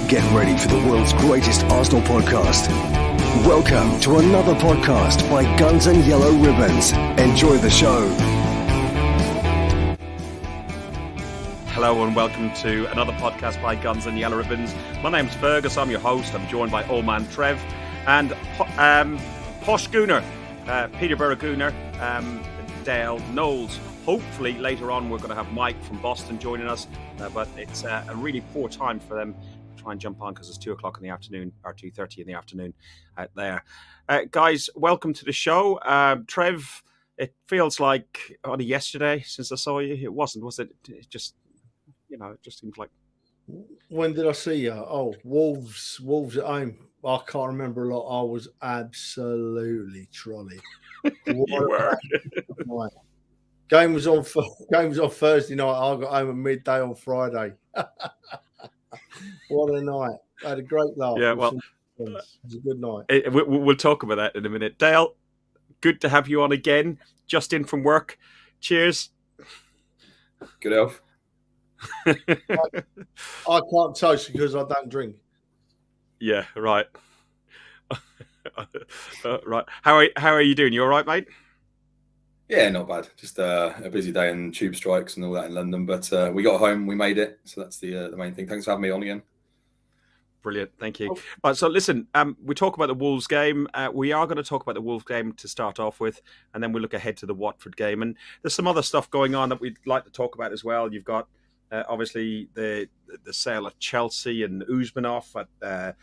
Get ready for the world's greatest Arsenal podcast. Welcome to another podcast by Guns and Yellow Ribbons. Enjoy the show. Hello and welcome to another podcast by Guns and Yellow Ribbons. My name's Fergus, I'm your host. I'm joined by old man Trev and Posh Gooner, Peterborough Gooner, Dale Knowles. Hopefully later on we're going to have Mike from Boston joining us, but it's a really poor time for them to try and jump on because it's 2 o'clock in the afternoon or 2:30 in the afternoon out there. Guys, welcome to the show. Trev, it feels like only yesterday since I saw you. It wasn't, was it? It just, it just seems like... When did I see you? Oh, Wolves at home. I can't remember a lot. I was absolutely trolley. You were. Game was on Thursday night. I got home at midday on Friday. What a night! I had a great laugh. Yeah, well, it was a good night. We'll talk about that in a minute. Dale, good to have you on again. Just in from work. Cheers. Good elf. I can't toast because I don't drink. Yeah, right. Right. How are you doing? You all right, mate? Yeah, not bad. Just a busy day and tube strikes and all that in London, but we got home, we made it, so that's the main thing. Thanks for having me on again. Brilliant, thank you. Right, so listen, we talk about the Wolves game. We are going to talk about the Wolves game to start off with, and then we'll look ahead to the Watford game. And there's some other stuff going on that we'd like to talk about as well. You've got obviously the sale of Chelsea and Usmanov at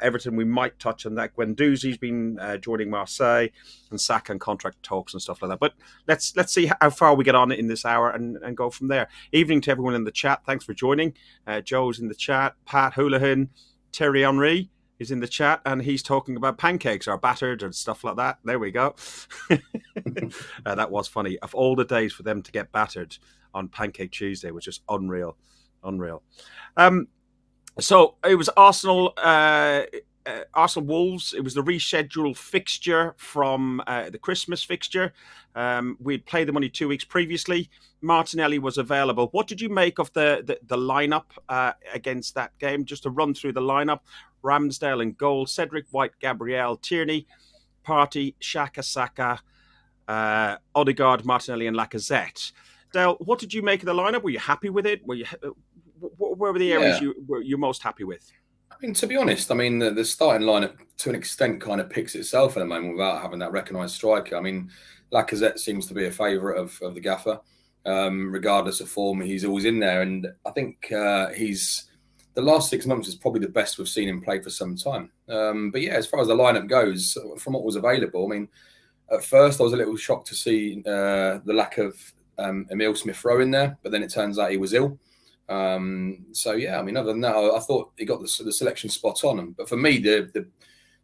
Everton. We might touch on that. Guendouzi's been joining Marseille, and Saka and contract talks and stuff like that. But let's see how far we get on in this hour and go from there. Evening to everyone in the chat. Thanks for joining. Joe's in the chat. Pat Houlihan, Terry Henry is in the chat, and he's talking about pancakes are battered and stuff like that. There we go. That was funny. Of all the days for them to get battered on Pancake Tuesday was just unreal. So it was Arsenal Wolves. It was the rescheduled fixture from the Christmas fixture. We'd played them only 2 weeks previously. Martinelli was available. What did you make of the lineup against that game? Just to run through the lineup: Ramsdale in goal, Cedric, White, Gabriel, Tierney, Partey, Xhaka, Saka, Odegaard, Martinelli, and Lacazette. Dale, what did you make of the lineup? Were you happy with it? Where were the areas you're most happy with? I mean, to be honest, the starting lineup to an extent kind of picks itself at the moment without having that recognised striker. I mean, Lacazette seems to be a favourite of the gaffer. Regardless of form, he's always in there. And I think the last 6 months is probably the best we've seen him play for some time. But yeah, as far as the lineup goes, from what was available, I mean, at first I was a little shocked to see the lack of Emile Smith-Rowe in there, but then it turns out he was ill. So yeah, I mean, other than that, I thought he got the selection spot on. But for me, the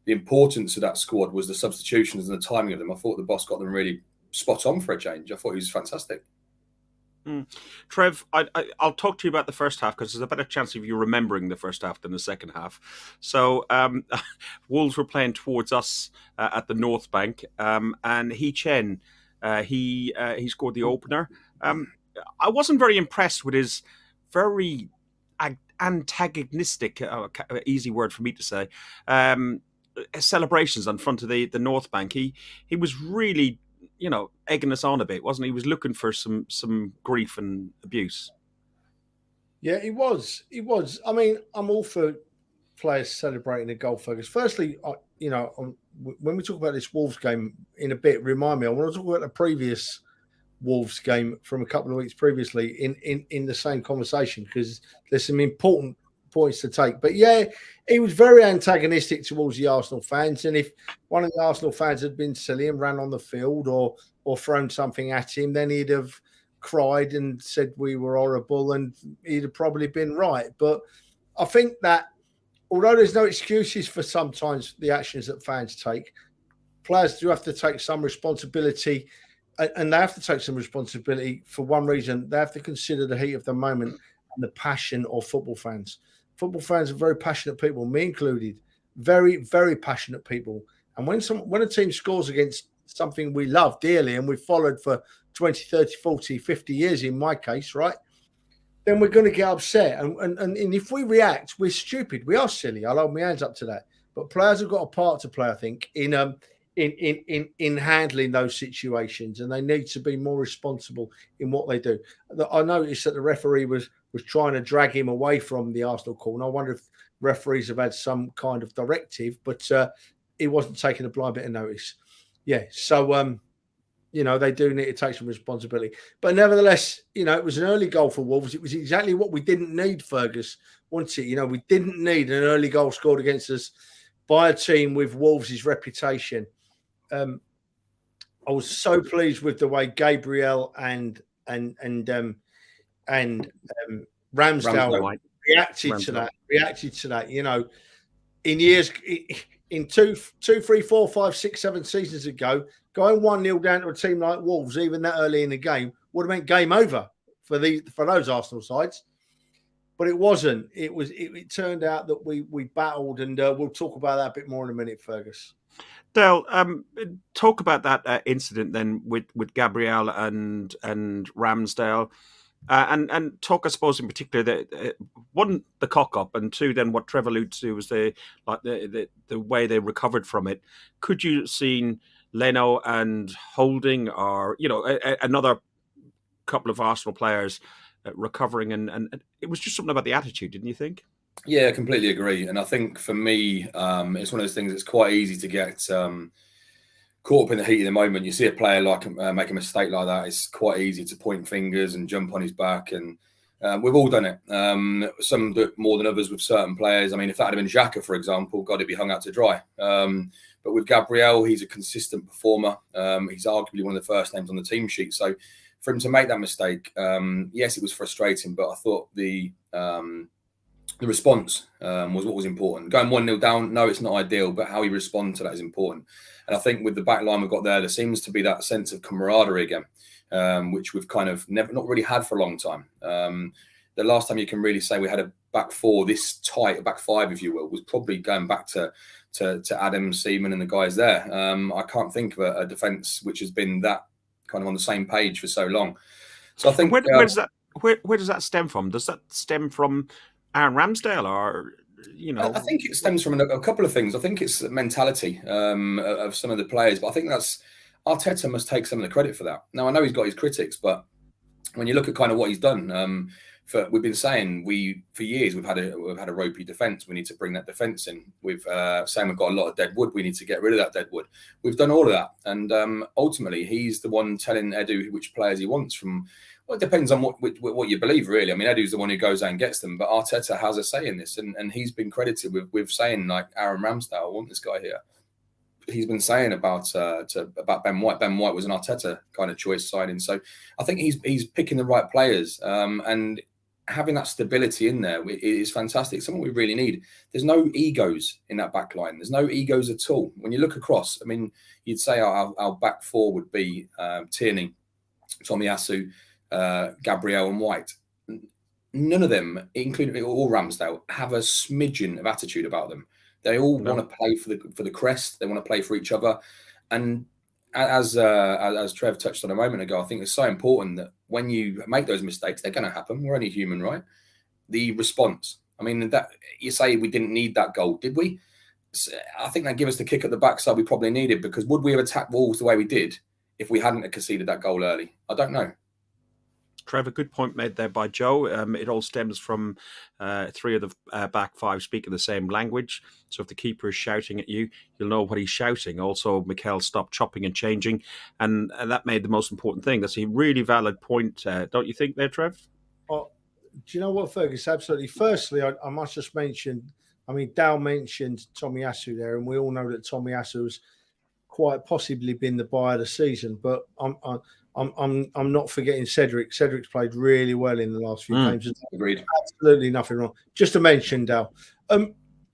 importance of that squad was the substitutions and the timing of them. I thought the boss got them really spot on for a change. I thought he was fantastic. Trev, I'll talk to you about the first half because there's a better chance of you remembering the first half than the second half. So Wolves were playing towards us at the North Bank, and He Chen, he scored the opener. I wasn't very impressed with his very antagonistic, easy word for me to say, celebrations on front of the North Bank. He was really, egging us on a bit, wasn't he? He was looking for some grief and abuse. Yeah, he was. I mean, I'm all for players celebrating a goal, Fergus. Firstly, when we talk about this Wolves game in a bit, remind me, I want to talk about the previous Wolves game from a couple of weeks previously in the same conversation, because there's some important points to take. But yeah, he was very antagonistic towards the Arsenal fans, and if one of the Arsenal fans had been silly and ran on the field or thrown something at him, then he'd have cried and said we were horrible, and he'd have probably been right. But I think that although there's no excuses for sometimes the actions that fans take, players do have to take some responsibility. And they have to take some responsibility for one reason. They have to consider the heat of the moment and the passion of football fans. Football fans are very passionate people, me included. Very, very passionate people. And when a team scores against something we love dearly and we've followed for 20, 30, 40, 50 years in my case, right? then we're going to get upset. And if we react, we're stupid. We are silly. I'll hold my hands up to that. But players have got a part to play, I think, in handling those situations, and they need to be more responsible in what they do. I noticed that the referee was trying to drag him away from the Arsenal corner. I wonder if referees have had some kind of directive, but he wasn't taking a blind bit of notice. Yeah, so they do need to take some responsibility. But nevertheless, it was an early goal for Wolves. It was exactly what we didn't need, Fergus, wasn't it? We didn't need an early goal scored against us by a team with Wolves' reputation. I was so pleased with the way Gabriel and Ramsdale reacted to that. In 2, 3, 4, 5, 6, 7 seasons ago, going 1-0 down to a team like Wolves, even that early in the game, would have meant game over for those Arsenal sides. But it wasn't. It turned out that we battled, and we'll talk about that a bit more in a minute, Fergus. Dale, talk about that incident then with Gabriel and Ramsdale, and talk, I suppose, in particular that one, the cock up, and two, then what Trev alluded to was the way they recovered from it. Could you have seen Leno and Holding, or another couple of Arsenal players recovering, and it was just something about the attitude, didn't you think? Yeah, I completely agree. And I think for me, it's one of those things that's quite easy to get caught up in the heat of the moment. You see a player make a mistake like that, it's quite easy to point fingers and jump on his back. And we've all done it. Some do it more than others with certain players. I mean, if that had been Xhaka, for example, God, he'd be hung out to dry. But with Gabriel, he's a consistent performer. He's arguably one of the first names on the team sheet. So for him to make that mistake, yes, it was frustrating, but I thought the response was what was important. Going 1-0 down, no, it's not ideal, but how you respond to that is important. And I think with the back line we've got there seems to be that sense of camaraderie again, which we've kind of not really had for a long time. The last time you can really say we had a back four this tight, a back five, if you will, was probably going back to Adam, Seaman and the guys there. I can't think of a defence which has been that kind of on the same page for so long. So I think where does that stem from? Does that stem from Aaron Ramsdale, or I think it stems from a couple of things. I think it's the mentality of some of the players, but I think that's Arteta must take some of the credit for that. Now I know he's got his critics, but when you look at kind of what he's done, we've been saying for years we've had a ropey defence. We need to bring that defence in. We've saying we've got a lot of dead wood. We need to get rid of that dead wood. We've done all of that, and ultimately he's the one telling Edu which players he wants from. Well, it depends on what you believe, really. I mean, Edu's the one who goes out and gets them, but Arteta has a say in this, and he's been credited with saying, like, Aaron Ramsdale, I want this guy here. He's been saying about Ben White. Ben White was an Arteta kind of choice signing, so I think he's picking the right players, and having that stability in there is fantastic. Something we really need. There's no egos in that back line. There's no egos at all. When you look across, I mean, you'd say our back four would be Tierney, Tomiyasu, Gabriel and White. None of them, including all Ramsdale, have a smidgen of attitude about them. They all want to play for the crest. They want to play for each other. And as Trev touched on a moment ago, I think it's so important that when you make those mistakes, they're going to happen. We're only human, right? The response. I mean, that you say we didn't need that goal, did we? I think that gave us the kick at the backside we probably needed, because would we have attacked Wolves the way we did if we hadn't conceded that goal early? I don't know. Trevor, good point made there by Joe. It all stems from three of the back five speaking the same language. So if the keeper is shouting at you, you'll know what he's shouting. Also, Mikel stopped chopping and changing, and that made the most important thing. That's a really valid point, don't you think there, Trev? Oh, do you know what, Fergus? Absolutely. Firstly, I must just mention, I mean, Dal mentioned Tomiyasu there, and we all know that Tomiyasu's quite possibly been the buy of the season, but I'm not forgetting Cedric. Cedric's played really well in the last few games. Agreed. Absolutely nothing wrong. Just to mention, Dal.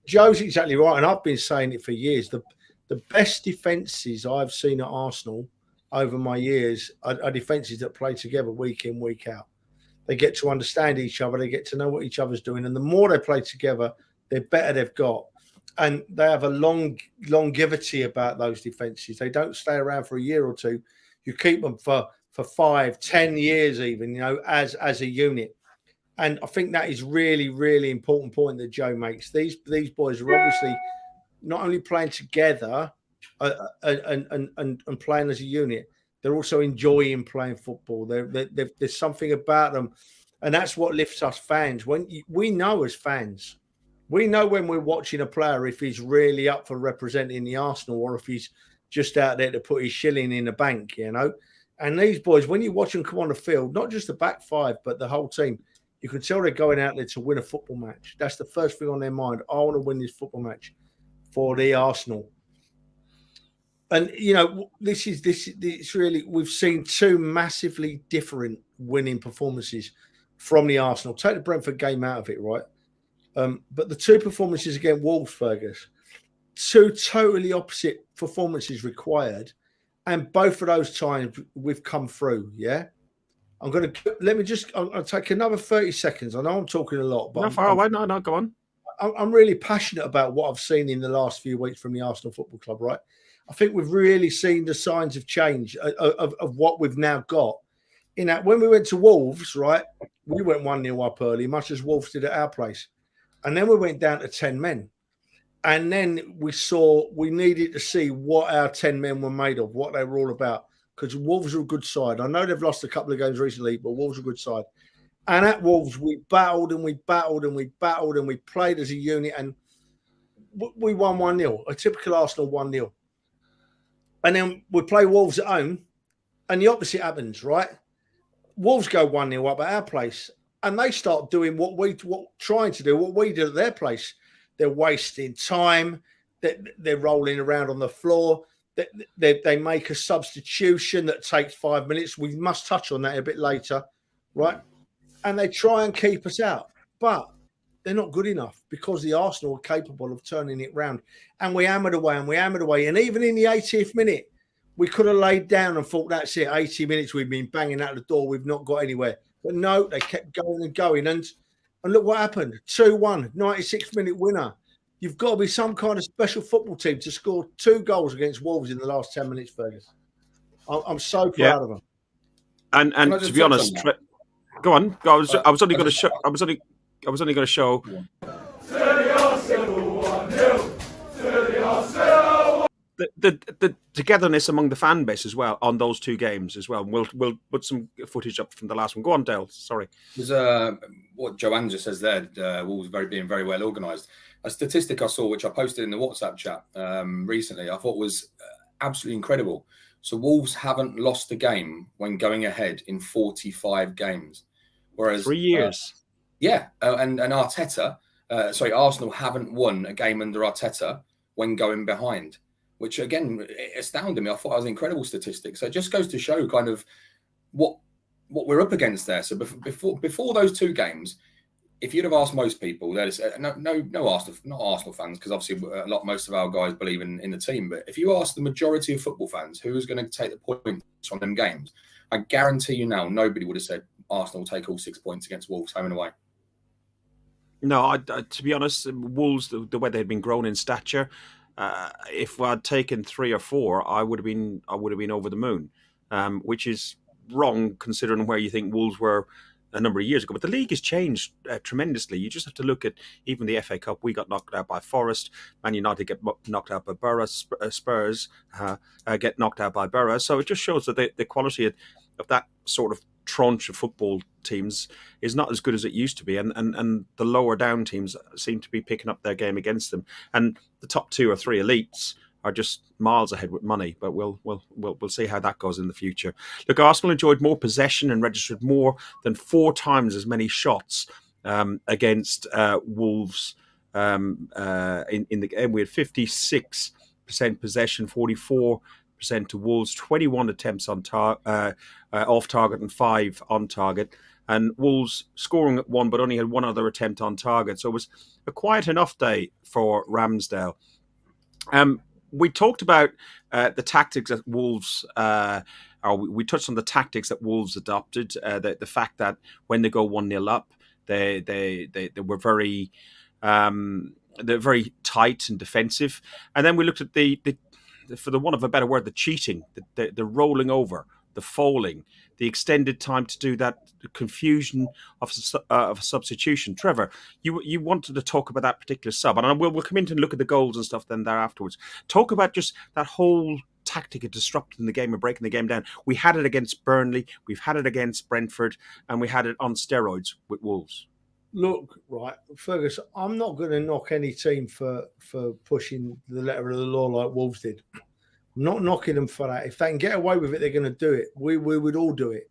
Joe's exactly right, and I've been saying it for years. The best defences I've seen at Arsenal over my years are defences that play together week in, week out. They get to understand each other. They get to know what each other's doing. And the more they play together, the better they've got. And they have a longevity about those defences. They don't stay around for a year or two. You keep them for 5, 10 years even, as a unit. And I think that is really, really important point that Joe makes. These boys are obviously not only playing together and playing as a unit, they're also enjoying playing football. There's something about them, and that's what lifts us fans. We know as fans, we know when we're watching a player if he's really up for representing the Arsenal or if he's just out there to put his shilling in the bank, you know. And these boys, when you watch them come on the field, not just the back five, but the whole team, you can tell they're going out there to win a football match. That's the first thing on their mind. I want to win this football match for the Arsenal. And, you know, it's really, we've seen two massively different winning performances from the Arsenal. Take the Brentford game out of it, right? But the two performances against Wolves, Fergus, two totally opposite performances required. And both of those times we've come through, yeah? I'll take another 30 seconds. I know I'm talking a lot, but far away. No, go on. I'm really passionate about what I've seen in the last few weeks from the Arsenal Football Club, right? I think we've really seen the signs of change of what we've now got. In that, when we went to Wolves, right, we went 1-0 up early, much as Wolves did at our place. And then we went down to 10 men. And then we needed to see what our 10 men were made of, what they were all about. Because Wolves are a good side. I know they've lost a couple of games recently, but Wolves are a good side. And at Wolves, we battled and we battled and we battled and we played as a unit and we won 1-0, a typical Arsenal 1-0. And then we play Wolves at home and the opposite happens, right? Wolves go 1-0 up at our place and they start doing what we do at their place. They're wasting time. They're rolling around on the floor. They make a substitution that takes 5 minutes. We must touch on that a bit later, right? And they try and keep us out, but they're not good enough because the Arsenal are capable of turning it round. And we hammered away and we hammered away. And even in the 80th minute, we could have laid down and thought, that's it, 80 minutes we've been banging out the door. We've not got anywhere. But no, they kept going and going. And look what happened. 2-1, 96th-minute winner. You've got to be some kind of special football team to score 2 goals against Wolves in the last 10 minutes, Fergus. I'm so proud of them. And to be honest, go on. I was only going to show. I was only going to show. The togetherness among the fan base as well on those 2 games as well. We'll put some footage up from the last one. Go on, Dale. Sorry. There's what Joanne just says there. Wolves being very well organised. A statistic I saw, which I posted in the WhatsApp chat recently, I thought was absolutely incredible. So Wolves haven't lost a game when going ahead in 45 games, whereas 3 years. And Arteta, Arsenal haven't won a game under Arteta when going behind, which again astounded me. I thought it was an incredible statistic. So it just goes to show kind of what we're up against there. So before those 2 games, if you'd have asked most people, that is no Arsenal, not Arsenal fans, because obviously most of our guys believe in the team. But if you ask the majority of football fans who is going to take the points from them games, I guarantee you now nobody would have said Arsenal will take all 6 points against Wolves home and away. No, to be honest, Wolves, the way they'd been grown in stature, if I'd taken 3 or 4, I would have been over the moon, which is wrong considering where you think Wolves were a number of years ago. But the league has changed tremendously. You just have to look at even the FA Cup. We got knocked out by Forest. Man United get knocked out by Borough. Spurs get knocked out by Borough. So it just shows that the quality of that sort of tranche of football teams is not as good as it used to be, and the lower down teams seem to be picking up their game against them. And the top 2 or 3 elites are just miles ahead with money, but we'll see how that goes in the future. Look, Arsenal enjoyed more possession and registered more than 4 times as many shots against Wolves in the game. We had 56% possession, 44% to Wolves, 21 attempts on off target and 5 on target. And Wolves scoring at 1, but only had 1 other attempt on target. So it was a quiet enough day for Ramsdale. We talked about the tactics that Wolves, we touched on the tactics that Wolves adopted. The fact that when they go 1-0 up, they were very they're very tight and defensive. And then we looked at the for the want of a better word, the cheating, the rolling over, the falling, the extended time to do that, the confusion of substitution. Trevor, you wanted to talk about that particular sub, and we'll come in and look at the goals and stuff then there afterwards. Talk about just that whole tactic of disrupting the game and breaking the game down. We had it against Burnley, we've had it against Brentford, and we had it on steroids with Wolves. Look, right, Fergus, I'm not going to knock any team for pushing the letter of the law like Wolves did. I'm not knocking them for that. If they can get away with it, they're going to do it. We would all do it.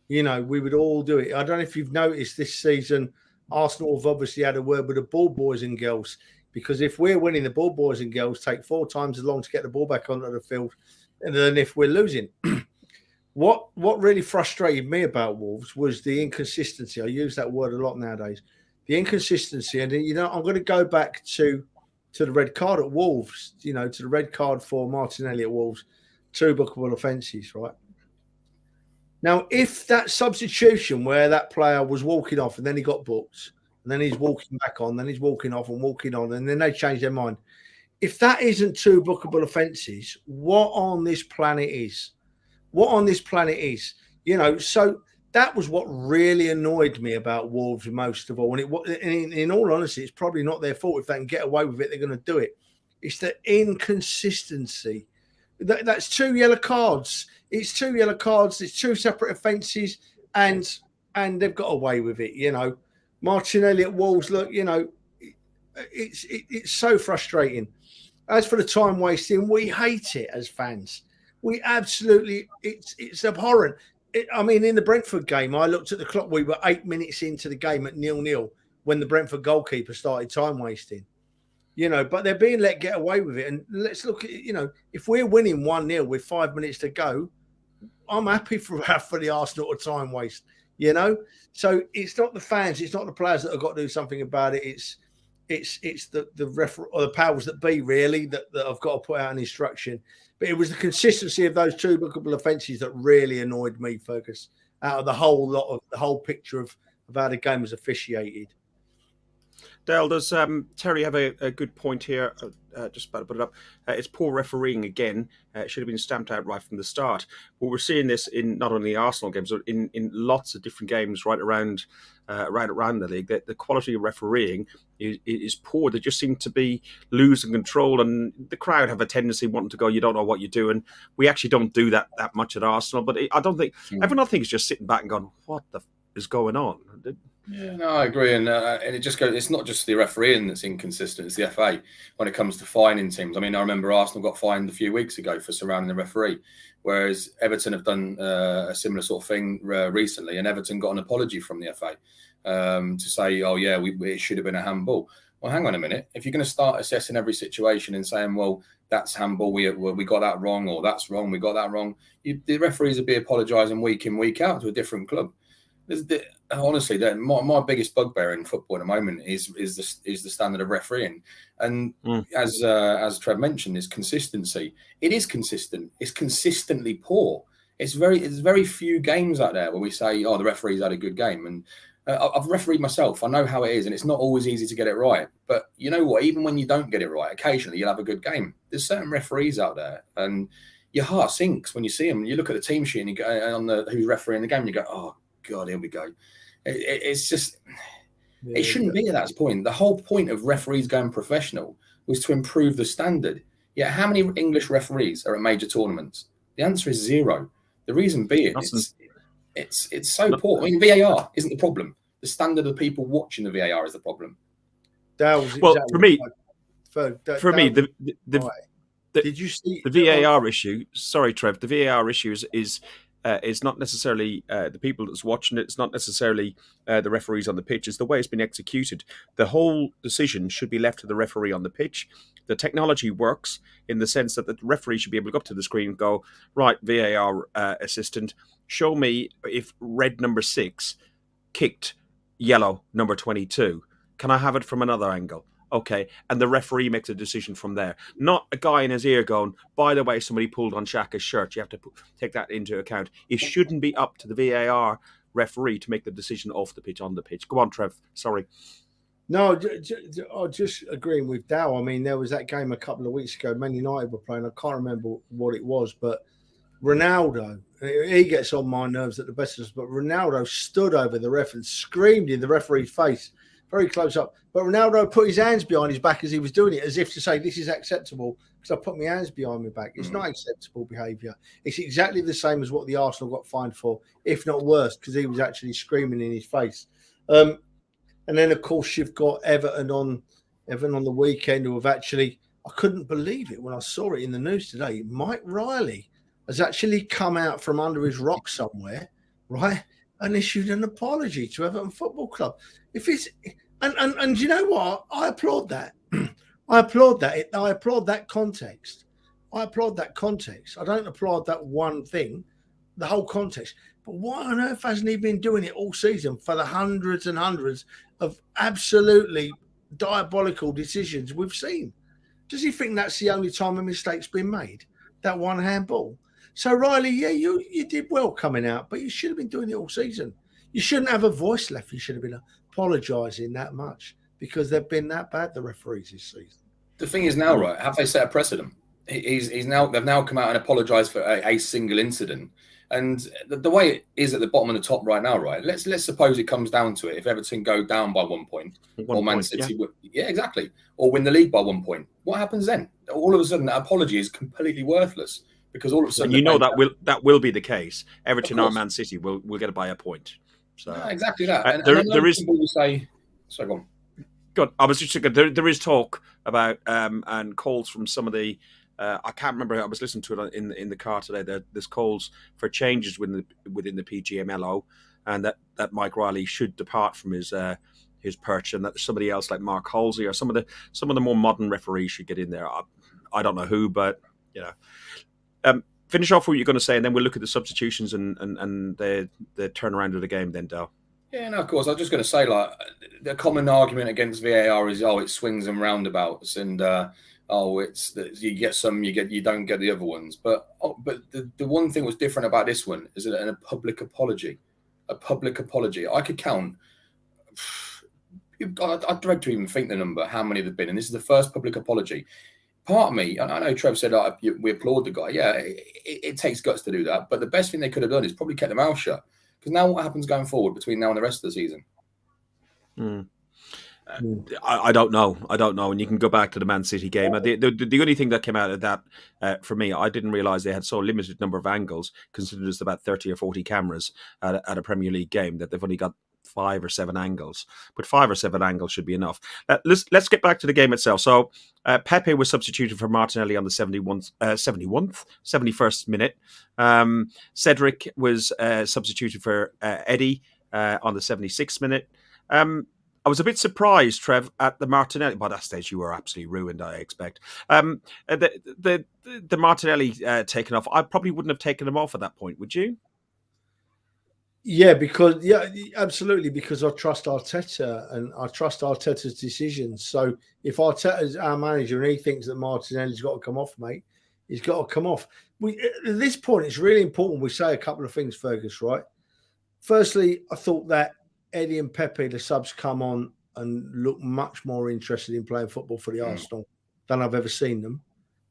We would all do it. I don't know if you've noticed this season, Arsenal have obviously had a word with the ball boys and girls, because if we're winning, the ball boys and girls take 4 times as long to get the ball back onto the field than if we're losing. What really frustrated me about Wolves was the inconsistency. I use that word a lot nowadays. The inconsistency. And, I'm going to go back to the red card at Wolves, to the red card for Martinelli at Wolves, 2 bookable offences, right? Now, if that substitution where that player was walking off and then he got booked, and then he's walking back on, then he's walking off and walking on, and then they change their mind. If that isn't 2 bookable offences, what on this planet is? What on this planet is? So that was what really annoyed me about Wolves most of all. And in all honesty, it's probably not their fault. If they can get away with it, they're going to do it. It's the inconsistency. That's 2 yellow cards. It's 2 yellow cards. It's 2 separate offences, and they've got away with it. Martinelli at Wolves. Look, it's so frustrating. As for the time wasting, we hate it as fans. We absolutely, it's abhorrent. In the Brentford game, I looked at the clock. We were 8 minutes into the game at 0-0 when the Brentford goalkeeper started time wasting. But they're being let get away with it. And let's look at, if we're winning 1-0 with 5 minutes to go, I'm happy for the Arsenal to time waste. So it's not the fans, it's not the players that have got to do something about it. It's the referee or the powers that be really that have got to put out an instruction. But it was the consistency of those 2 bookable offences that really annoyed me, Fergus, out of the whole picture of how the game was officiated. Dale, does Terry have a good point here? Just about to put it up. It's poor refereeing again. It should have been stamped out right from the start. But we're seeing this in not only Arsenal games, but in lots of different games right around the league. That the quality of refereeing is poor. They just seem to be losing control, and the crowd have a tendency wanting to go, you don't know what you're doing. We actually don't do that much at Arsenal, but I don't think everyone I think is just sitting back and going, what the is going on? Yeah, no, I agree, and it just goes. It's not just the refereeing that's inconsistent; it's the FA when it comes to fining teams. I remember Arsenal got fined a few weeks ago for surrounding the referee, whereas Everton have done a similar sort of thing recently, and Everton got an apology from the FA to say, "Oh yeah, it should have been a handball." Well, hang on a minute. If you're going to start assessing every situation and saying, "Well, that's handball, we got that wrong," or "That's wrong, we got that wrong," the referees would be apologising week in, week out to a different club. Honestly, my biggest bugbear in football at the moment is the standard of refereeing, and as Trev mentioned, is consistency. It is consistent. It's consistently poor. It's very few games out there where we say, "Oh, the referee's had a good game." And I've refereed myself. I know how it is, and it's not always easy to get it right. But you know what? Even when you don't get it right, occasionally you'll have a good game. There's certain referees out there, and your heart sinks when you see them. You look at the team sheet and you go on who's refereeing the game, and you go, "Oh God, here we go." It's just, it shouldn't be at that point. The whole point of referees going professional was to improve the standard. Yeah, how many English referees are at major tournaments? The answer is 0. The reason being, it's so poor. VAR isn't the problem. The standard of people watching the VAR is the problem. Well, exactly for me, did you see the VAR issue? Sorry, Trev. The VAR issue is not necessarily the people that's watching it. It's not necessarily the referees on the pitch. It's the way it's been executed. The whole decision should be left to the referee on the pitch. The technology works in the sense that the referee should be able to go up to the screen and go, right, VAR assistant, show me if red number 6 kicked yellow number 22. Can I have it from another angle? Okay, and the referee makes a decision from there. Not a guy in his ear going, by the way, somebody pulled on Xhaka's shirt. You have to take that into account. It shouldn't be up to the VAR referee to make the decision off the pitch, on the pitch. Go on, Trev. Sorry. No, just agreeing with Dow. There was that game a couple of weeks ago. Man United were playing. I can't remember what it was, but Ronaldo, he gets on my nerves at the best of us, but Ronaldo stood over the ref and screamed in the referee's face, very close up. But Ronaldo put his hands behind his back as he was doing it, as if to say, this is acceptable because I put my hands behind my back. It's not acceptable behaviour. It's exactly the same as what the Arsenal got fined for, if not worse, because he was actually screaming in his face. And then, of course, you've got Everton on the weekend, who have actually, I couldn't believe it when I saw it in the news today. Mike Riley has actually come out from under his rock somewhere, right, and issued an apology to Everton Football Club. If it's and you know what? I applaud that. I applaud that. I applaud that context. I applaud that context. I don't applaud that one thing, the whole context. But why on earth hasn't he been doing it all season for the hundreds and hundreds of absolutely diabolical decisions we've seen? Does he think that's the only time a mistake's been made? That one handball? So, Riley, yeah, you did well coming out, but you should have been doing it all season. You shouldn't have a voice left. You should have been apologising that much because they've been that bad, the referees this season. The thing is now, right, have they set a precedent? They've now come out and apologised for a single incident. And the way it is at the bottom and the top right now, right, let's suppose it comes down to it. If Everton go down by 1 point, or Man City, yeah, exactly, or win the league by 1 point, what happens then? All of a sudden, that apology is completely worthless because all of a sudden, and you know that will be the case. Everton or Man City will get it by a point. So yeah, exactly that. And there is. People will say, sorry, go on. Good. I was just thinking there is talk about and calls from some of the. I can't remember. I was listening to it in the car today. There's calls for changes within the PGMLO, and that Mike Riley should depart from his perch, and that somebody else like Mark Halsey or some of the more modern referees should get in there. I don't know who, but you know. Finish off what you're going to say, and then we'll look at the substitutions and the turnaround of the game. Then, Dale. Yeah, no, of course. I was just going to say, like, the common argument against VAR is, it swings and roundabouts, and it's you get some, you don't get the other ones. But the one thing was different about this one is a public apology. A public apology. I could count. I'd dread to even think the number, how many there've been, and this is the first public apology. Part of me, and I know Trev said we applaud the guy. Yeah, it takes guts to do that. But the best thing they could have done is probably kept their mouth shut. Because now what happens going forward between now and the rest of the season? I don't know. And you can go back to the Man City game. The only thing that came out of that, for me, I didn't realise they had so limited number of angles, considering there's about 30 or 40 cameras at a Premier League game, that they've only got 5 or 7 angles. But 5 or 7 angles should be enough. Let's get back to the game itself. So Pepe was substituted for Martinelli on the 71st minute. Cedric was substituted for Eddie on the 76th minute. I was a bit surprised, Trev, at the Martinelli. By that stage, you were absolutely ruined, I expect. The Martinelli taken off. I probably wouldn't have taken him off at that point, would you? Yeah, absolutely, because I trust Arteta and I trust Arteta's decisions. So if Arteta's our manager and he thinks that Martinelli's got to come off, mate, he's got to come off. At this point, it's really important we say a couple of things, Fergus, right? Firstly, I thought that Eddie and Pepe, the subs, come on and look much more interested in playing football for the Arsenal than I've ever seen them.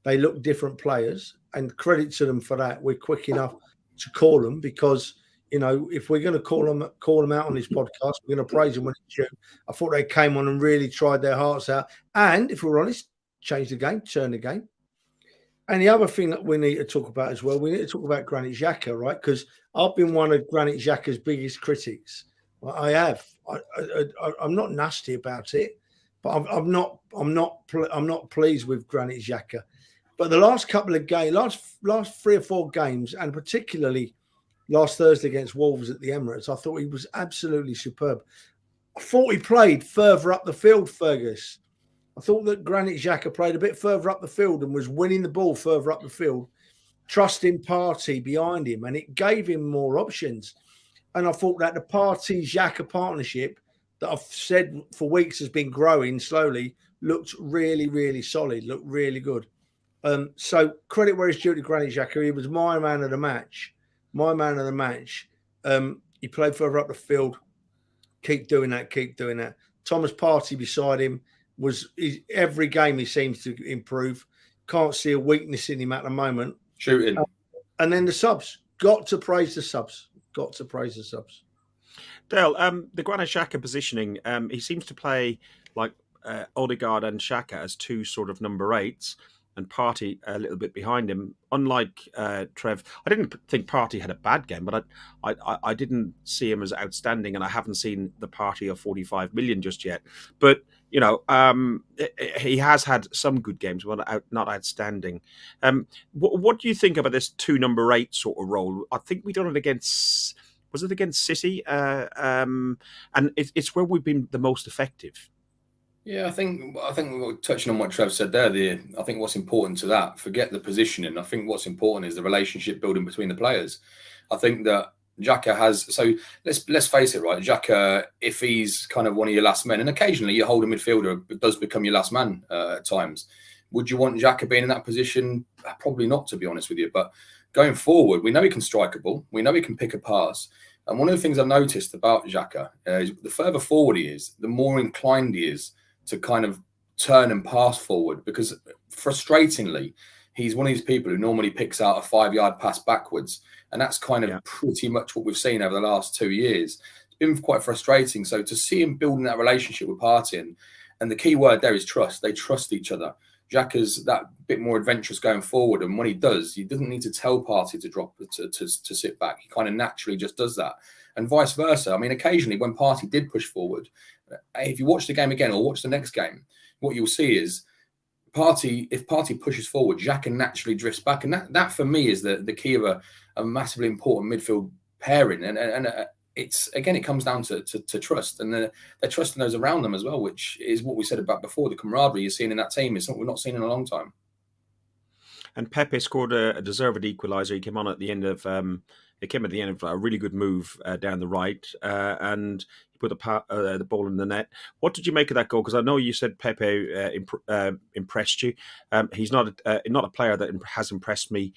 They look different players, and credit to them for that. We're quick enough to call them because, you know, if we're going to call them out on this podcast, we're going to praise them when it's due. I thought they came on and really tried their hearts out. And if we're honest, changed the game, turned the game. And the other thing that we need to talk about as well, we need to talk about Granit Xhaka, right? Because I've been one of Granit Xhaka's biggest critics. I have. I'm not nasty about it, but I'm not pleased with Granit Xhaka. But the last couple of games, last 3 or 4 games, and particularly last Thursday against Wolves at the Emirates, I thought he was absolutely superb. I thought he played further up the field, Fergus. I thought that Granit Xhaka played a bit further up the field and was winning the ball further up the field, trusting Partey behind him, and it gave him more options. And I thought that the Partey-Xhaka partnership that I've said for weeks has been growing slowly looked really, really solid, looked really good. So credit where it's due to Granit Xhaka. He was my man of the match. He played further up the field. Keep doing that. Thomas Partey beside him every game he seems to improve. Can't see a weakness in him at the moment. Shooting. And then the subs. Got to praise the subs. Dale, the Granit Xhaka positioning, he seems to play like Odegaard and Xhaka as two sort of number 8s, and Partey a little bit behind him. Unlike Trev, I didn't think Partey had a bad game, but I didn't see him as outstanding, and I haven't seen the Partey of 45 million just yet. But he has had some good games, but not outstanding. What do you think about this 2 number 8 sort of role? I think we done it against. Was it against City? And it's where we've been the most effective. Yeah, I think we're touching on what Trev said there. I think what's important to that, forget the positioning. I think what's important is the relationship building between the players. I think that Xhaka has. So let's face it, right? Xhaka, if he's kind of one of your last men, and occasionally your holding midfielder does become your last man at times. Would you want Xhaka being in that position? Probably not, to be honest with you. But going forward, we know he can strike a ball. We know he can pick a pass. And one of the things I've noticed about Xhaka is the further forward he is, the more inclined he is to kind of turn and pass forward, because frustratingly, he's one of these people who normally picks out a 5-yard pass backwards. And that's kind of pretty much what we've seen over the last 2 years. It's been quite frustrating. So to see him building that relationship with Partey, and the key word there is trust. They trust each other. Xhaka's that bit more adventurous going forward. And when he does, he doesn't need to tell Partey to drop, to sit back. He kind of naturally just does that. And vice versa. I mean, occasionally when Partey did push forward, if you watch the game again or watch the next game, what you'll see is if Partey pushes forward, Xhaka naturally drifts back. And that for me is the key of a massively important midfield pairing. And it's, again, it comes down to trust. And they're trusting those around them as well, which is what we said about before. The camaraderie you're seeing in that team is something we've not seen in a long time. And Pepe scored a deserved equaliser. He came on at the end of a really good move down the right, and he put the ball in the net. What did you make of that goal? Because I know you said Pepe impressed you. He's not a player that has impressed me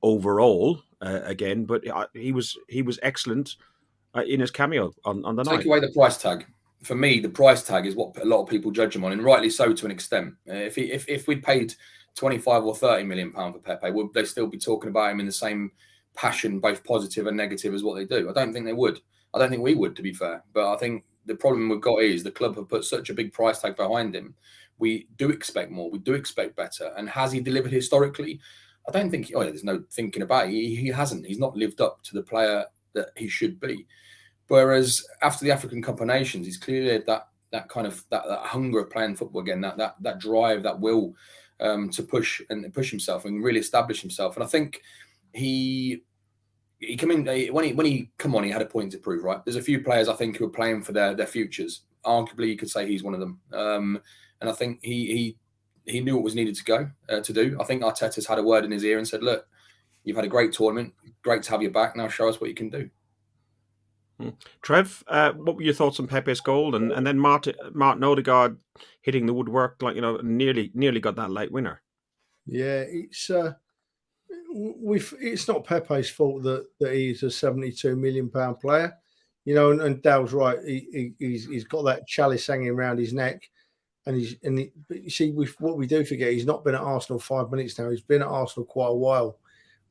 overall. Again, but he was excellent in his cameo on the night. Take away the price tag. For me, the price tag is what a lot of people judge him on, and rightly so to an extent. If we'd paid 25 or 30 million pounds for Pepe, would they still be talking about him in the same passion, both positive and negative, as what they do? I don't think they would. I don't think we would, to be fair. But I think the problem we've got is the club have put such a big price tag behind him. We do expect more. We do expect better. And has he delivered historically? I don't think. There's no thinking about it. He hasn't. He's not lived up to the player that he should be. Whereas after the African Cup of Nations, he's clearly had that kind of that hunger of playing football again, that drive, that will to push himself and really establish himself. And I think he came in when he come on, he had a point to prove. Right, there's a few players I think who are playing for their futures. Arguably, you could say he's one of them. And I think he knew what was needed to go to do. I think Arteta's had a word in his ear and said, "Look, you've had a great tournament. Great to have you back. Now show us what you can do." Trev, what were your thoughts on Pepe's goal and then Martin Odegaard hitting the woodwork, nearly got that late winner? Yeah, it's not Pepe's fault that he's a £72 million player, and Dale's right. He's got that chalice hanging around his neck, but you see, what we do forget, he's not been at Arsenal 5 minutes now. He's been at Arsenal quite a while,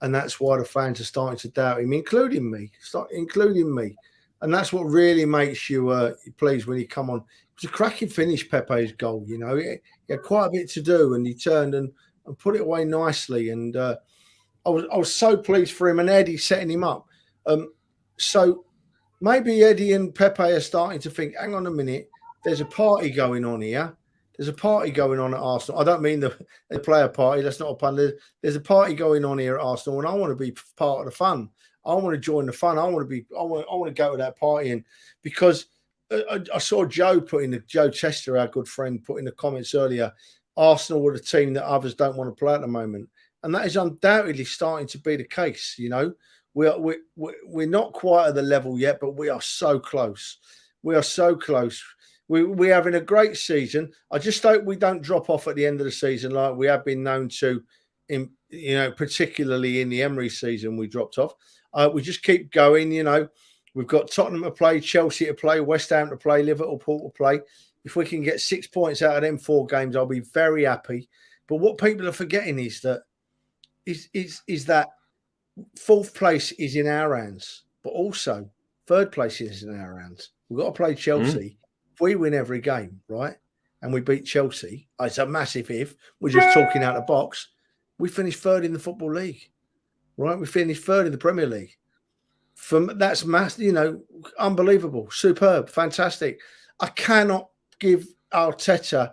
and that's why the fans are starting to doubt him, including me. And that's what really makes you pleased when he come on. It was a cracking finish, Pepe's goal. He had quite a bit to do, and he turned and put it away nicely. And I was so pleased for him, and Eddie setting him up. So maybe Eddie and Pepe are starting to think, hang on a minute, there's a party going on here. There's a party going on at Arsenal. I don't mean the player party. That's not a pun. There's a party going on here at Arsenal, and I want to be part of the fun. I want to join the fun. I want to go to that party. And because I saw Joe Chester, our good friend, put in the comments earlier, Arsenal were the team that others don't want to play at the moment. And that is undoubtedly starting to be the case. We're not quite at the level yet, but we are so close. We are so close. We're having a great season. I just hope we don't drop off at the end of the season like we have been known to, particularly in the Emery season, we dropped off. We just keep going, We've got Tottenham to play, Chelsea to play, West Ham to play, Liverpool to play. If we can get 6 points out of them 4 games, I'll be very happy. But what people are forgetting is that fourth place is in our hands, but also third place is in our hands. We've got to play Chelsea. If we win every game, right, and we beat Chelsea, it's a massive if. We're just talking out the box. We finish third in the Football League, right? We finish third in the Premier League. That's unbelievable, superb, fantastic. I cannot give Arteta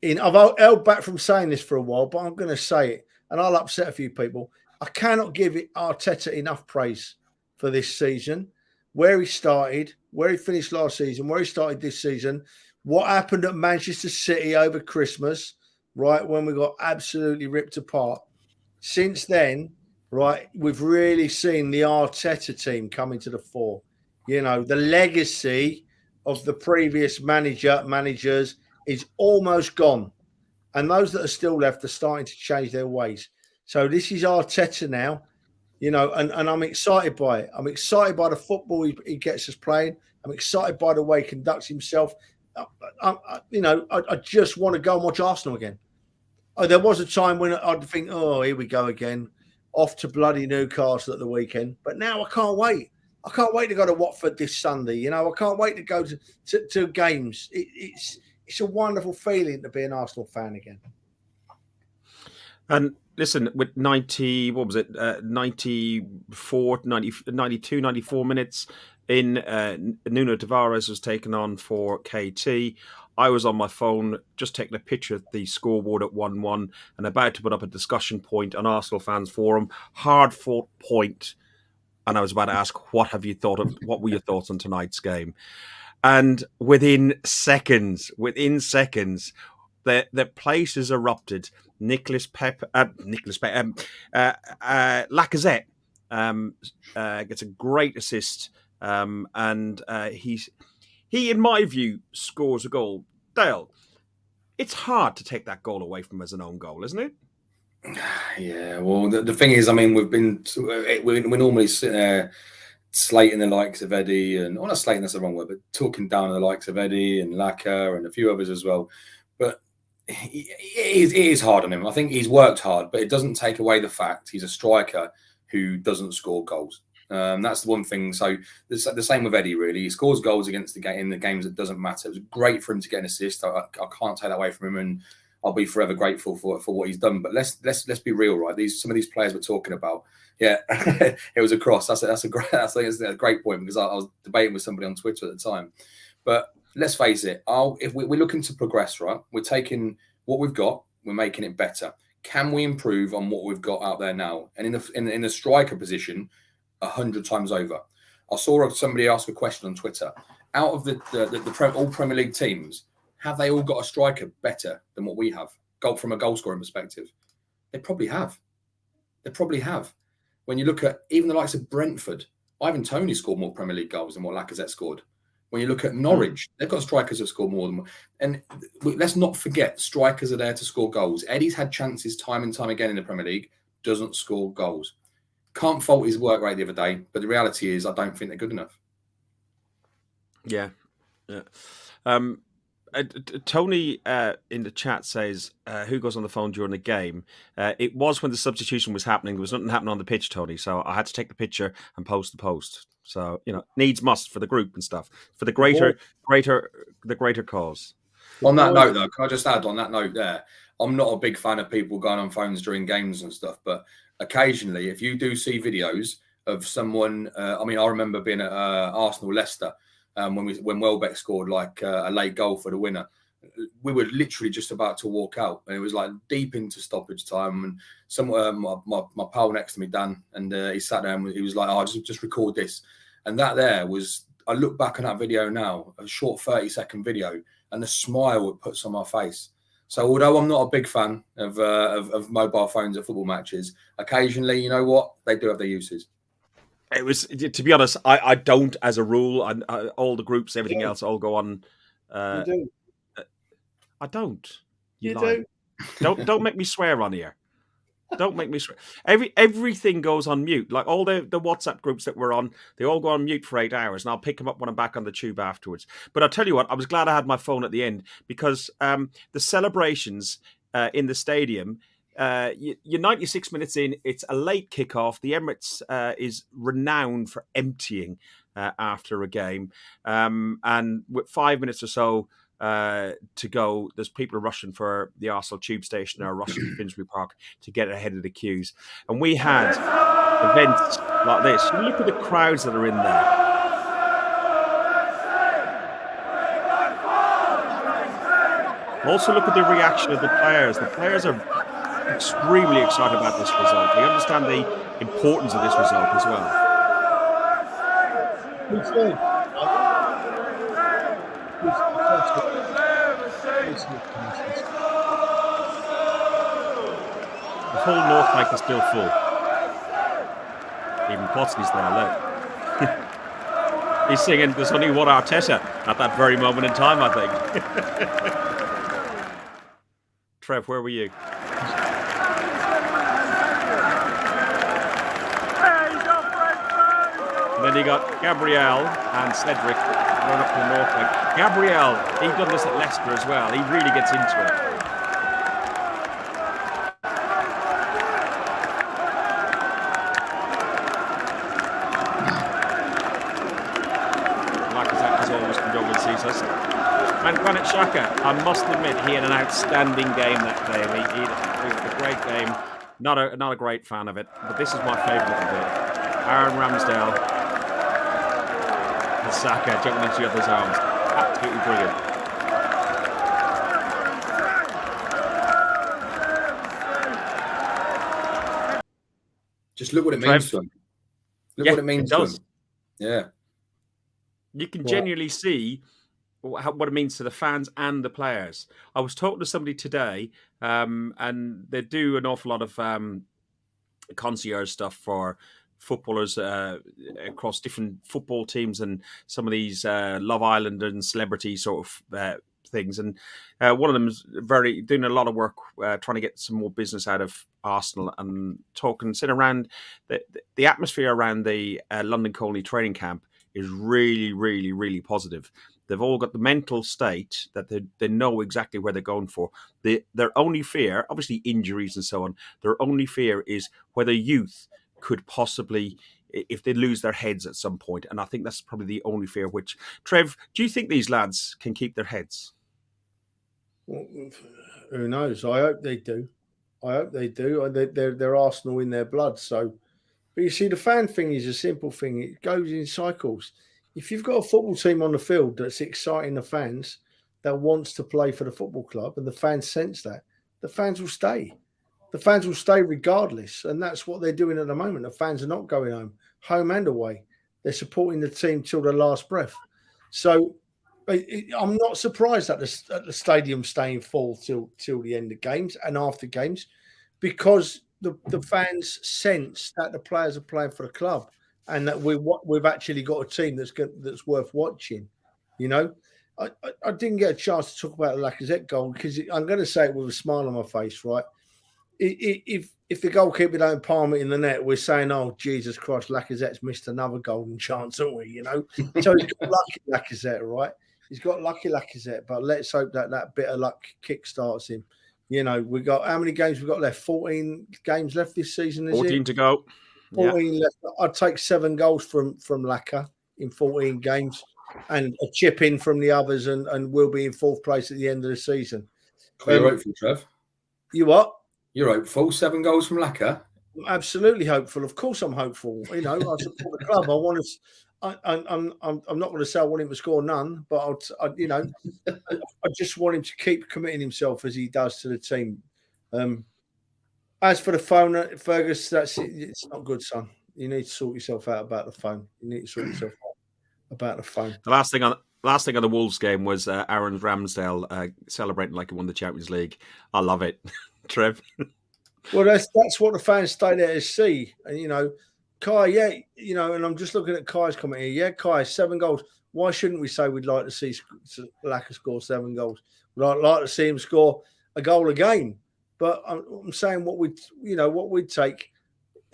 I've held back from saying this for a while, but I'm going to say it, and I'll upset a few people. I cannot give Arteta enough praise for this season, where he started, where he finished last season, where he started this season, what happened at Manchester City over Christmas, right, when we got absolutely ripped apart. Since then, right, we've really seen the Arteta team coming to the fore. You know, the legacy of the previous managers is almost gone. And those that are still left are starting to change their ways. So this is Arteta now, you know, and I'm excited by it. I'm excited by the football he gets us playing. I'm excited by the way he conducts himself. I just want to go and watch Arsenal again. There was a time when I'd think, oh, here we go again, off to bloody Newcastle at the weekend. But now I can't wait. I can't wait to go to Watford this Sunday. You know, I can't wait to go to games. It's a wonderful feeling to be an Arsenal fan again. And listen, with 94, 92, 94 minutes in, Nuno Tavares was taken on for KT. I was on my phone just taking a picture of the scoreboard at 1-1 and about to put up a discussion point on Arsenal Fans Forum. Hard fought point. And I was about to ask, what were your thoughts on tonight's game? And within seconds, the place has erupted. Lacazette gets a great assist, and he, in my view, scores a goal. Dale, it's hard to take that goal away from him as an own goal, isn't it? Yeah, well, the thing is, I mean, we normally sit there slating the likes of Eddie, and not slating, that's the wrong word, but talking down the likes of Eddie and Laka and a few others as well. But it is hard on him. I think he's worked hard, but it doesn't take away the fact he's a striker who doesn't score goals. That's the one thing. So the same with Eddie, really. He scores goals against in the games that doesn't matter. It was great for him to get an assist. I can't take that away from him, and I'll be forever grateful for what he's done. But let's be real, right? Some of these players we're talking about. Yeah, it was a cross. That's a great point, because I was debating with somebody on Twitter at the time. But let's face it, if we're looking to progress, right? We're taking what we've got, we're making it better. Can we improve on what we've got out there now? And in the striker position, 100 times over. I saw somebody ask a question on Twitter. Out of all Premier League teams, have they all got a striker better than what we have? From a goal scoring perspective, they probably have. When you look at even the likes of Brentford, Ivan Toney scored more Premier League goals than what Lacazette scored. When you look at Norwich, they've got strikers that score more than. And let's not forget, strikers are there to score goals. Eddie's had chances time and time again in the Premier League, doesn't score goals. Can't fault his work rate the other day, but the reality is, I don't think they're good enough. Yeah. Tony in the chat says, who goes on the phone during the game? It was when the substitution was happening. There was nothing happening on the pitch, Tony. So I had to take the picture and post the post. So, needs must for the group and stuff, for the greater cause. On that note, though, can I just add on that note there? I'm not a big fan of people going on phones during games and stuff, but occasionally, if you do see videos of someone, I remember being at Arsenal-Leicester, when Welbeck scored like a late goal for the winner. We were literally just about to walk out, and it was like deep into stoppage time. And my pal next to me, Dan, and he sat there and he was like, "Oh, just record this." And that there was, I look back on that video now, a short 30-second video, and the smile it puts on my face. So although I'm not a big fan of mobile phones at football matches, occasionally, you know what, they do have their uses. It was, to be honest, I don't as a rule. All the groups, everything else, all go on. You do. I don't. You do. Don't make me swear on here. Don't make me swear. Everything goes on mute. Like all the WhatsApp groups that we're on, they all go on mute for 8 hours, and I'll pick them up when I'm back on the tube afterwards. But I'll tell you what, I was glad I had my phone at the end, because the celebrations in the stadium, you're 96 minutes in. It's a late kickoff. The Emirates is renowned for emptying after a game, and with 5 minutes or so to go, there's people rushing for the Arsenal tube station or rushing to Finsbury Park to get ahead of the queues. And we had events like this. You look at the crowds that are in there. Also look at the reaction of the players. The players are extremely excited about this result. They understand the importance of this result as well. The whole North Bank is still full. Even Potsley's there, look. He's singing There's Only One Arteta at that very moment in time, I think. Trev, where were you? And then you got Gabriel and Cedric run up to the North Bank. Gabriel, he's done this at Leicester as well. He really gets into it. And Granit Xhaka, I must admit, he had an outstanding game that day. He had a great game. Not a great fan of it, but this is my favourite of it. Aaron Ramsdale and Saka jumping into each other's arms. Absolutely brilliant. Just look what it means to him. Look what it means to him. Yeah. You can genuinely see what it means to the fans and the players. I was talking to somebody today, and they do an awful lot of concierge stuff for footballers across different football teams and some of these Love Island and celebrity sort of things. And one of them is doing a lot of work trying to get some more business out of Arsenal and sitting around the atmosphere around the London Colney training camp is really, really, really positive. They've all got the mental state that they know exactly where they're going for. Their only fear, obviously injuries and so on, their only fear is whether youth could possibly, if they lose their heads at some point. And I think that's probably the only fear. Which, Trev, do you think these lads can keep their heads? Well, who knows? I hope they do. They're Arsenal in their blood. So, but you see, the fan thing is a simple thing. It goes in cycles. If you've got a football team on the field that's exciting the fans, that wants to play for the football club, and the fans sense that, the fans will stay. The fans will stay regardless, and that's what they're doing at the moment. The fans are not going home and away. They're supporting the team till their last breath. So I'm not surprised at the stadium staying full till the end of games and after games, because the fans sense that the players are playing for the club. And that we've actually got a team that's worth watching, you know. I didn't get a chance to talk about the Lacazette goal because I'm going to say it with a smile on my face, right? If the goalkeeper don't palm it in the net, we're saying, "Oh Jesus Christ, Lacazette's missed another golden chance," aren't we? You know. So he's got lucky Lacazette, right? He's got lucky Lacazette, but let's hope that bit of luck kickstarts him. You know, we got how many games we got left? 14 games left this season. 14 to go. 14 left. I'd take 7 goals from Laka in 14 games and a chip in from the others, and we'll be in 4th place at the end of the season. You're hopeful, Trev. You what? You're hopeful. 7 goals from Laka? I'm absolutely hopeful. Of course I'm hopeful. You know, I support the club. I want to. I'm not going to say I want him to score none, but I just want him to keep committing himself as he does to the team. As for the phone, Fergus, it's not good, son. You need to sort yourself out about the phone. You need to sort yourself out about the phone. The last thing on the Wolves game was Aaron Ramsdale celebrating like he won the Champions League. I love it, Trev. Well, that's what the fans stay there to see. And you know, Kai, and I'm just looking at Kai's comment here. Yeah, Kai, 7 goals. Why shouldn't we say we'd like to see Laka score 7 goals? We'd like to see him score a goal a game. But I'm saying what we'd take,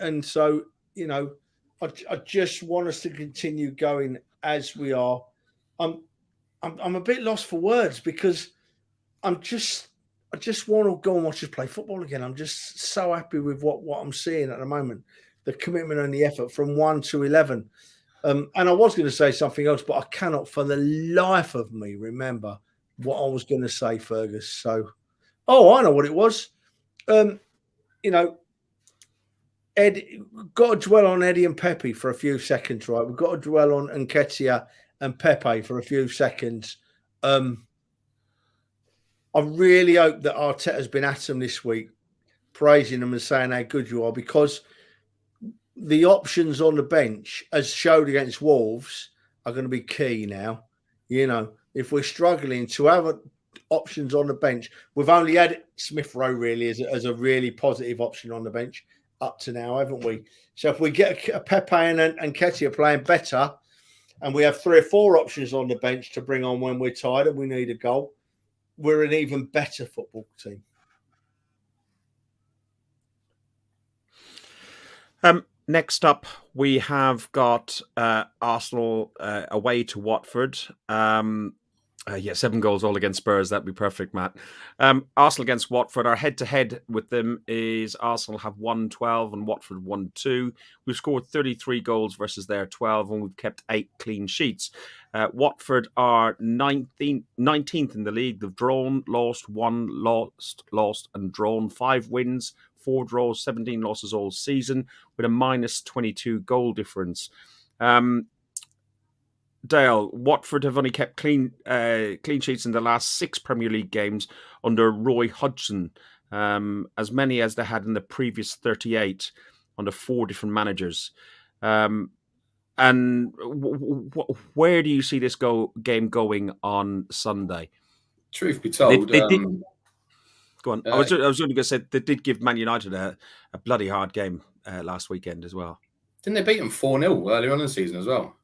and so I just want us to continue going as we are. I'm a bit lost for words because I'm just I just want to go and watch us play football again. I'm just so happy with what I'm seeing at the moment. The commitment and the effort from 1 to 11. And I was going to say something else, but I cannot for the life of me remember what I was going to say, Fergus. So, I know what it was. Ed, got to dwell on Eddie and Pepe for a few seconds, right? We've got to dwell on Nketiah and Pepe for a few seconds. I really hope that Arteta's been at them this week, praising them and saying how good you are, because the options on the bench, as showed against Wolves, are going to be key now. If we're struggling to have options on the bench, we've only had Smith Rowe really as a really positive option on the bench up to now, haven't we? So if we get a Pepe and Nketiah playing better, and we have 3 or 4 options on the bench to bring on when we're tired and we need a goal, we're an even better football team. Next up, we have got Arsenal away to Watford. 7 goals all against Spurs. That'd be perfect, Matt. Arsenal against Watford. Our head-to-head with them is Arsenal have won 12 and Watford won 2. We've scored 33 goals versus their 12, and we've kept 8 clean sheets. Watford are 19th in the league. They've drawn, lost, won, lost, and drawn. 5 wins, 4 draws, 17 losses all season, with a minus 22 goal difference. Dale, Watford have only kept clean sheets in the last 6 Premier League games under Roy Hodgson, as many as they had in the previous 38 under 4 different managers. And where do you see this game going on Sunday? Truth be told, they did. Go on. I was only going to say they did give Man United a bloody hard game last weekend as well. Didn't they beat them 4-0 earlier on in the season as well?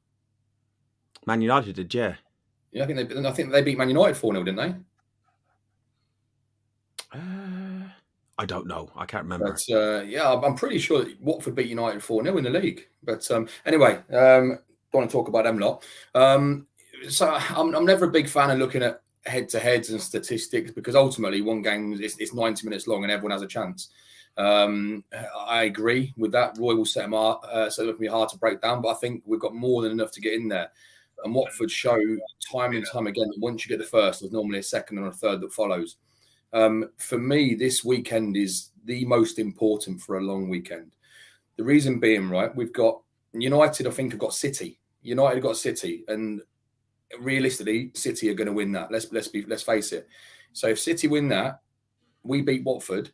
Man United did, yeah. Yeah, I think they beat Man United 4-0, didn't they? I don't know. I can't remember. But I'm pretty sure that Watford beat United 4-0 in the league. But anyway, don't want to talk about them lot. So I'm never a big fan of looking at head-to-heads and statistics, because ultimately one game is 90 minutes long and everyone has a chance. I agree with that. Roy will set them up, so it'll be hard to break down, but I think we've got more than enough to get in there. And Watford show time and time again that once you get the first, there's normally a second and a third that follows. For me, this weekend is the most important for a long weekend. The reason being, right, we've got United, I think, have got City. United have got City, and realistically, City are going to win that. Let's face it. So if City win that, we beat Watford.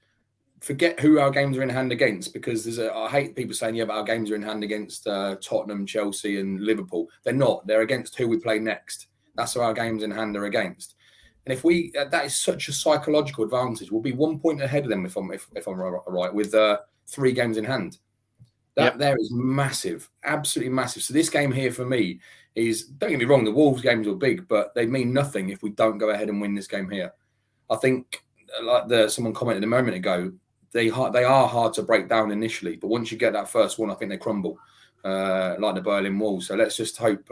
Forget who our games are in hand against, because I hate people saying, yeah, but our games are in hand against Tottenham, Chelsea and Liverpool. They're not. They're against who we play next. That's who our games in hand are against. And if that is such a psychological advantage. We'll be 1 point ahead of them if I'm right, with 3 games in hand. That there is massive, absolutely massive. So this game here for me is, don't get me wrong, the Wolves games are big, but they mean nothing if we don't go ahead and win this game here. I think, like someone commented a moment ago, they are hard to break down initially, but once you get that first one, I think they crumble, like the Berlin Wall. So let's just hope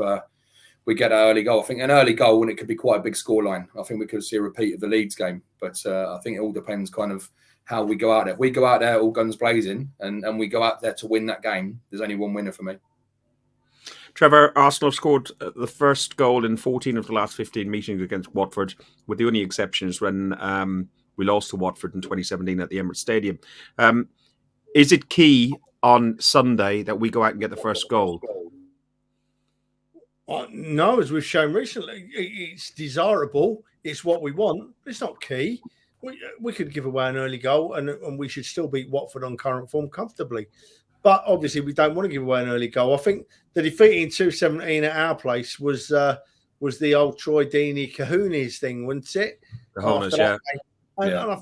we get an early goal. I think an early goal, and it could be quite a big scoreline. I think we could see a repeat of the Leeds game, but I think it all depends kind of how we go out there. If we go out there all guns blazing and we go out there to win that game, there's only one winner for me. Trevor, Arsenal have scored the first goal in 14 of the last 15 meetings against Watford, with the only exceptions when we lost to Watford in 2017 at the Emirates Stadium. Is it key on Sunday that we go out and get the first goal? No, as we've shown recently, it's desirable. It's what we want. It's not key. We could give away an early goal and we should still beat Watford on current form comfortably. But obviously, we don't want to give away an early goal. I think the defeat in 2-17 at our place was the old Troy Deeney Cahoonies thing, wasn't it? Cahoonies, yeah. And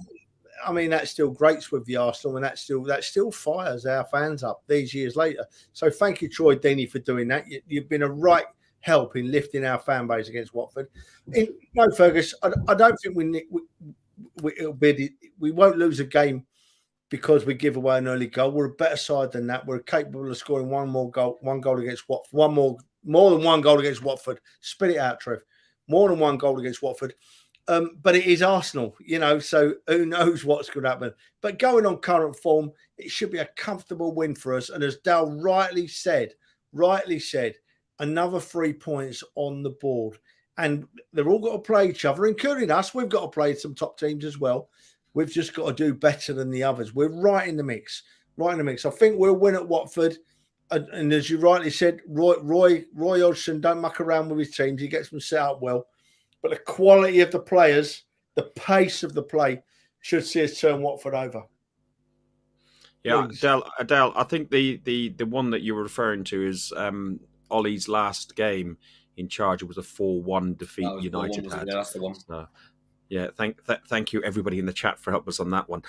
I mean, that still grates with the Arsenal, and that still fires our fans up these years later. So thank you, Troy Deeney, for doing that. You've been a right help in lifting our fan base against Watford. No, Fergus, I don't think we won't lose a game because we give away an early goal. We're a better side than that. We're capable of scoring one goal against Watford, more than one goal against Watford. Spit it out, Trev. More than one goal against Watford. But it is Arsenal, so who knows what's going to happen. But going on current form, it should be a comfortable win for us. And as Dal rightly said, another 3 points on the board. And they've all got to play each other, including us. We've got to play some top teams as well. We've just got to do better than the others. We're right in the mix. I think we'll win at Watford. And as you rightly said, Roy Hodgson don't muck around with his teams. He gets them set up well. But the quality of the players, the pace of the play should see us turn Watford over. Yeah, Adele, I think the one that you were referring to is Ollie's last game in charge. It was a 4-1 defeat United had. Yeah, that's the one. So, yeah, thank you everybody in the chat for helping us on that one.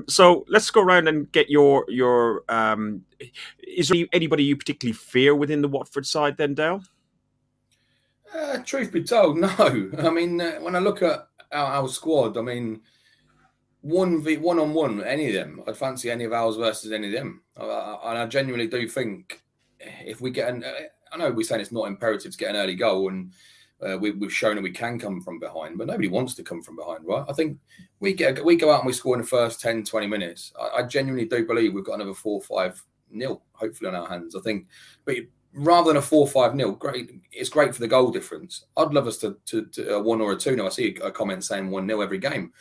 So let's go around and get your is there anybody you particularly fear within the Watford side then, Dale? Truth be told, no. I mean, when I look at our squad, I mean, 1v1, any of them, I'd fancy any of ours versus any of them. And I genuinely do think if we get I know we're saying it's not imperative to get an early goal, and we've shown that we can come from behind, but nobody wants to come from behind, right? I think we go out and we score in the first 10, 20 minutes. I genuinely do believe we've got another 4-5-0, hopefully, on our hands. I think, but rather than a 4-5-0, great. It's great for the goal difference. I'd love us to a 1 or a 2. Now I see a comment saying 1-0 every game.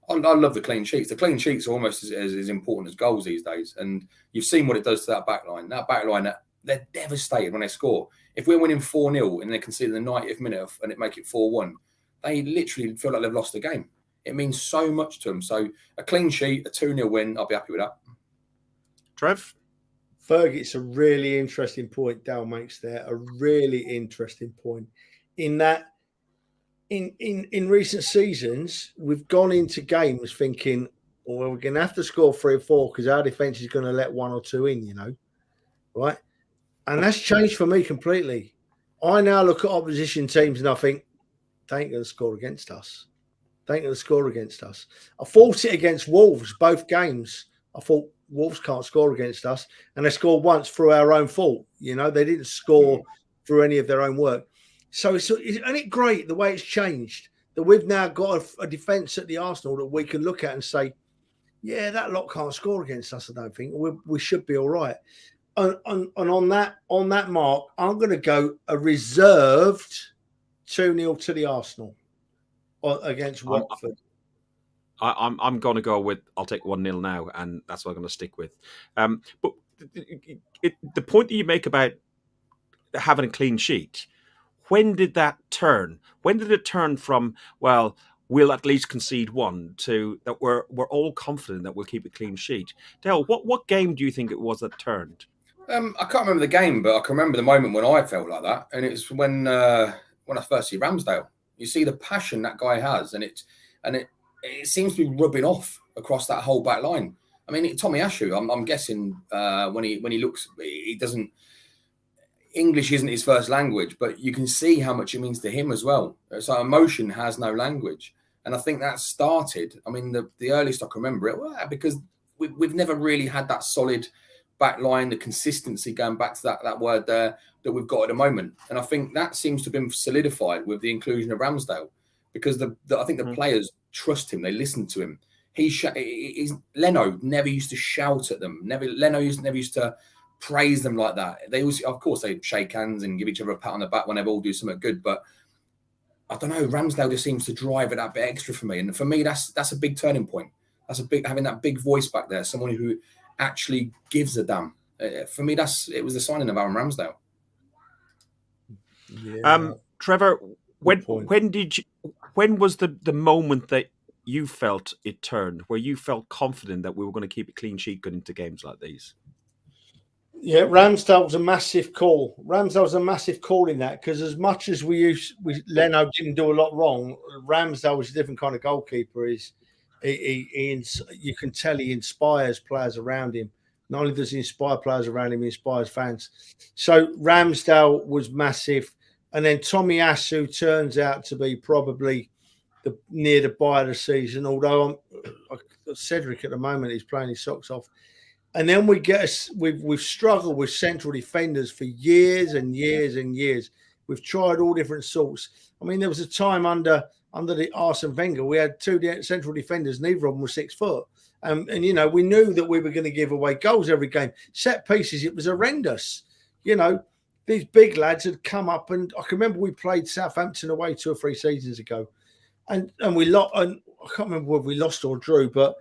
I love the clean sheets. The clean sheets are almost as important as goals these days. And you've seen what it does to that back line. That back line, they're devastated when they score. If we're winning 4-0 and they concede in the 90th minute and it make it 4-1, they literally feel like they've lost the game. It means so much to them. So a clean sheet, a 2-0 win, I'll be happy with that. Trev? Ferg, it's a really interesting point Dal makes there. A really interesting point in that in recent seasons, we've gone into games thinking, well, we're going to have to score 3 or 4 because our defence is going to let 1 or 2 in, right? And that's changed for me completely. I now look at opposition teams and I think, they ain't going to score against us. I thought it against Wolves, both games. I thought Wolves can't score against us. And they scored once through our own fault. They didn't score through any of their own work. So isn't it great the way it's changed? That we've now got a defence at the Arsenal that we can look at and say, yeah, that lot can't score against us, I don't think. We should be all right. And on that mark, I'm going to go a reserved 2-0 to the Arsenal against Watford. I'm going to go with, I'll take 1-0 now, and that's what I'm going to stick with. But the point that you make about having a clean sheet, when did that turn? When did it turn from, well, we'll at least concede 1 to that we're all confident that we'll keep a clean sheet? Dale, what game do you think it was that turned? I can't remember the game, but I can remember the moment when I felt like that, and it's when I first see Ramsdale. You see the passion that guy has, and it seems to be rubbing off across that whole back line. I mean, Tommy Ashu, I'm guessing when he looks, he doesn't. English isn't his first language, but you can see how much it means to him as well. So emotion has no language, and I think that started. I mean, the earliest I can remember it, because we've never really had that solid back line, the consistency, going back to that word there that we've got at the moment. And I think that seems to have been solidified with the inclusion of Ramsdale, because I think the players trust him. They listen to him. Leno never used to shout at them. Leno never used to praise them like that. They always, of course, they shake hands and give each other a pat on the back when they all do something good. But I don't know, Ramsdale just seems to drive it that bit extra for me. And for me, that's a big turning point. Having that big voice back there, someone who actually gives a damn. For me, it was the signing of Aaron Ramsdale. Yeah. Trevor, when was the moment that you felt it turned, where you felt confident that we were going to keep a clean sheet going into games like these? Yeah, Ramsdale was a massive call. Ramsdale was a massive call in that, because as much as Leno didn't do a lot wrong, Ramsdale was a different kind of goalkeeper. You can tell he inspires players around him. Not only does he inspire players around him, he inspires fans. So Ramsdale was massive. And then Tommy Asu turns out to be probably near the buy of the season, although Cedric at the moment is playing his socks off. And then we've struggled with central defenders for years and years and years. We've tried all different sorts. I mean, there was a time under the Arsene Wenger, we had 2 central defenders, neither of them were 6 foot. And you know, we knew that we were going to give away goals every game. Set pieces, it was horrendous. You know, these big lads had come up, and I can remember we played Southampton away 2 or 3 seasons ago, and we lost. And I can't remember whether we lost or drew, but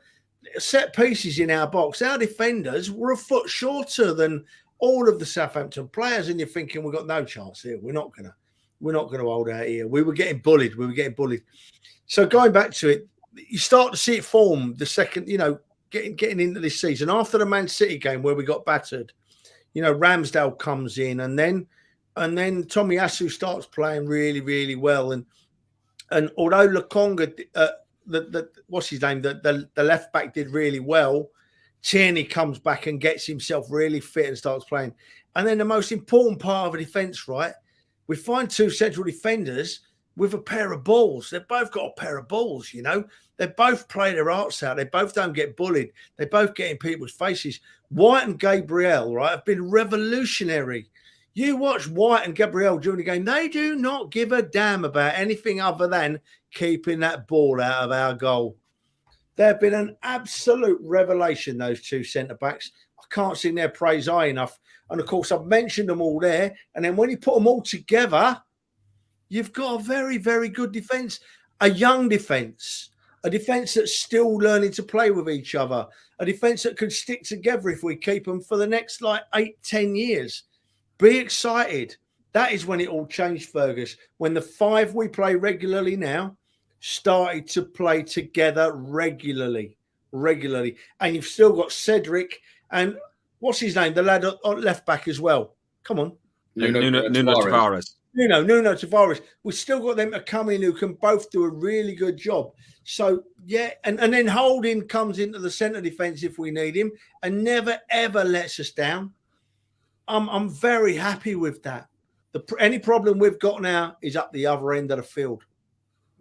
set pieces in our box, our defenders were a foot shorter than all of the Southampton players, and you're thinking we've got no chance here. We're not gonna hold out here. We were getting bullied. So going back to it, you start to see it form the second, you know, getting into this season after the Man City game where we got battered. You know, Ramsdale comes in, and then Tomiyasu starts playing really, really well, and although Lokonga, what's his name, the left back did really well, Tierney comes back and gets himself really fit and starts playing. And then the most important part of a defence, right? We find 2 central defenders with a pair of balls. They've both got a pair of balls, you know. They both play their hearts out. They both don't get bullied. They both get in people's faces. White and Gabriel, right, have been revolutionary. You watch White and Gabriel during the game, they do not give a damn about anything other than keeping that ball out of our goal. They've been an absolute revelation, those 2 centre-backs. I can't sing their praise high enough. And, of course, I've mentioned them all there. And then when you put them all together, you've got a very, very good defence. A young defence. A defence that's still learning to play with each other. A defence that could stick together if we keep them for the next, 8-10 years. Be excited. That is when it all changed, Fergus. When the 5 we play regularly now started to play together regularly. And you've still got Cedric and what's his name? The lad on left back as well. Come on. Nuno Tavares. Nuno Tavares. We've still got them to come in who can both do a really good job. So, yeah, and then Holding comes into the centre defence if we need him and never, ever lets us down. I'm very happy with that. Any problem we've got now is up the other end of the field.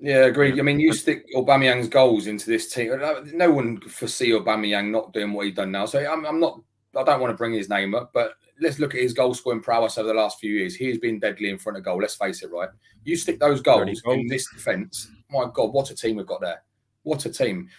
Yeah, agreed. I mean, you stick Aubameyang's goals into this team. No one could foresee Aubameyang not doing what he's done now. So I don't want to bring his name up, but let's look at his goal scoring prowess over the last few years. He has been deadly in front of goal. Let's face it, right? You stick those goals in this defence. My God, what a team we've got there. What a team.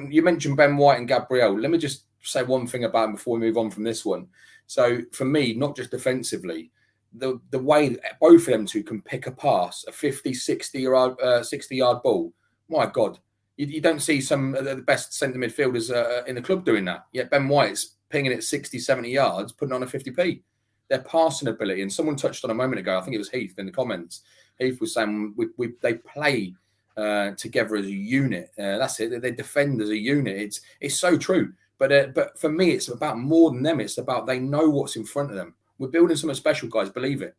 You mentioned Ben White and Gabriel. Let me just say one thing about him before we move on from this one. So for me, not just defensively, the way both of them two can pick a pass, a 50, 60-yard ball, my God, you don't see some of the best centre midfielders in the club doing that. Yet Ben White's pinging it 60, 70 yards, putting on a 50p. Their passing ability, and someone touched on a moment ago, I think it was Heath in the comments. Heath was saying they play together as a unit. That's it. They defend as a unit. It's so true. But for me, it's about more than them. It's about they know what's in front of them. We're building something special, guys. Believe it.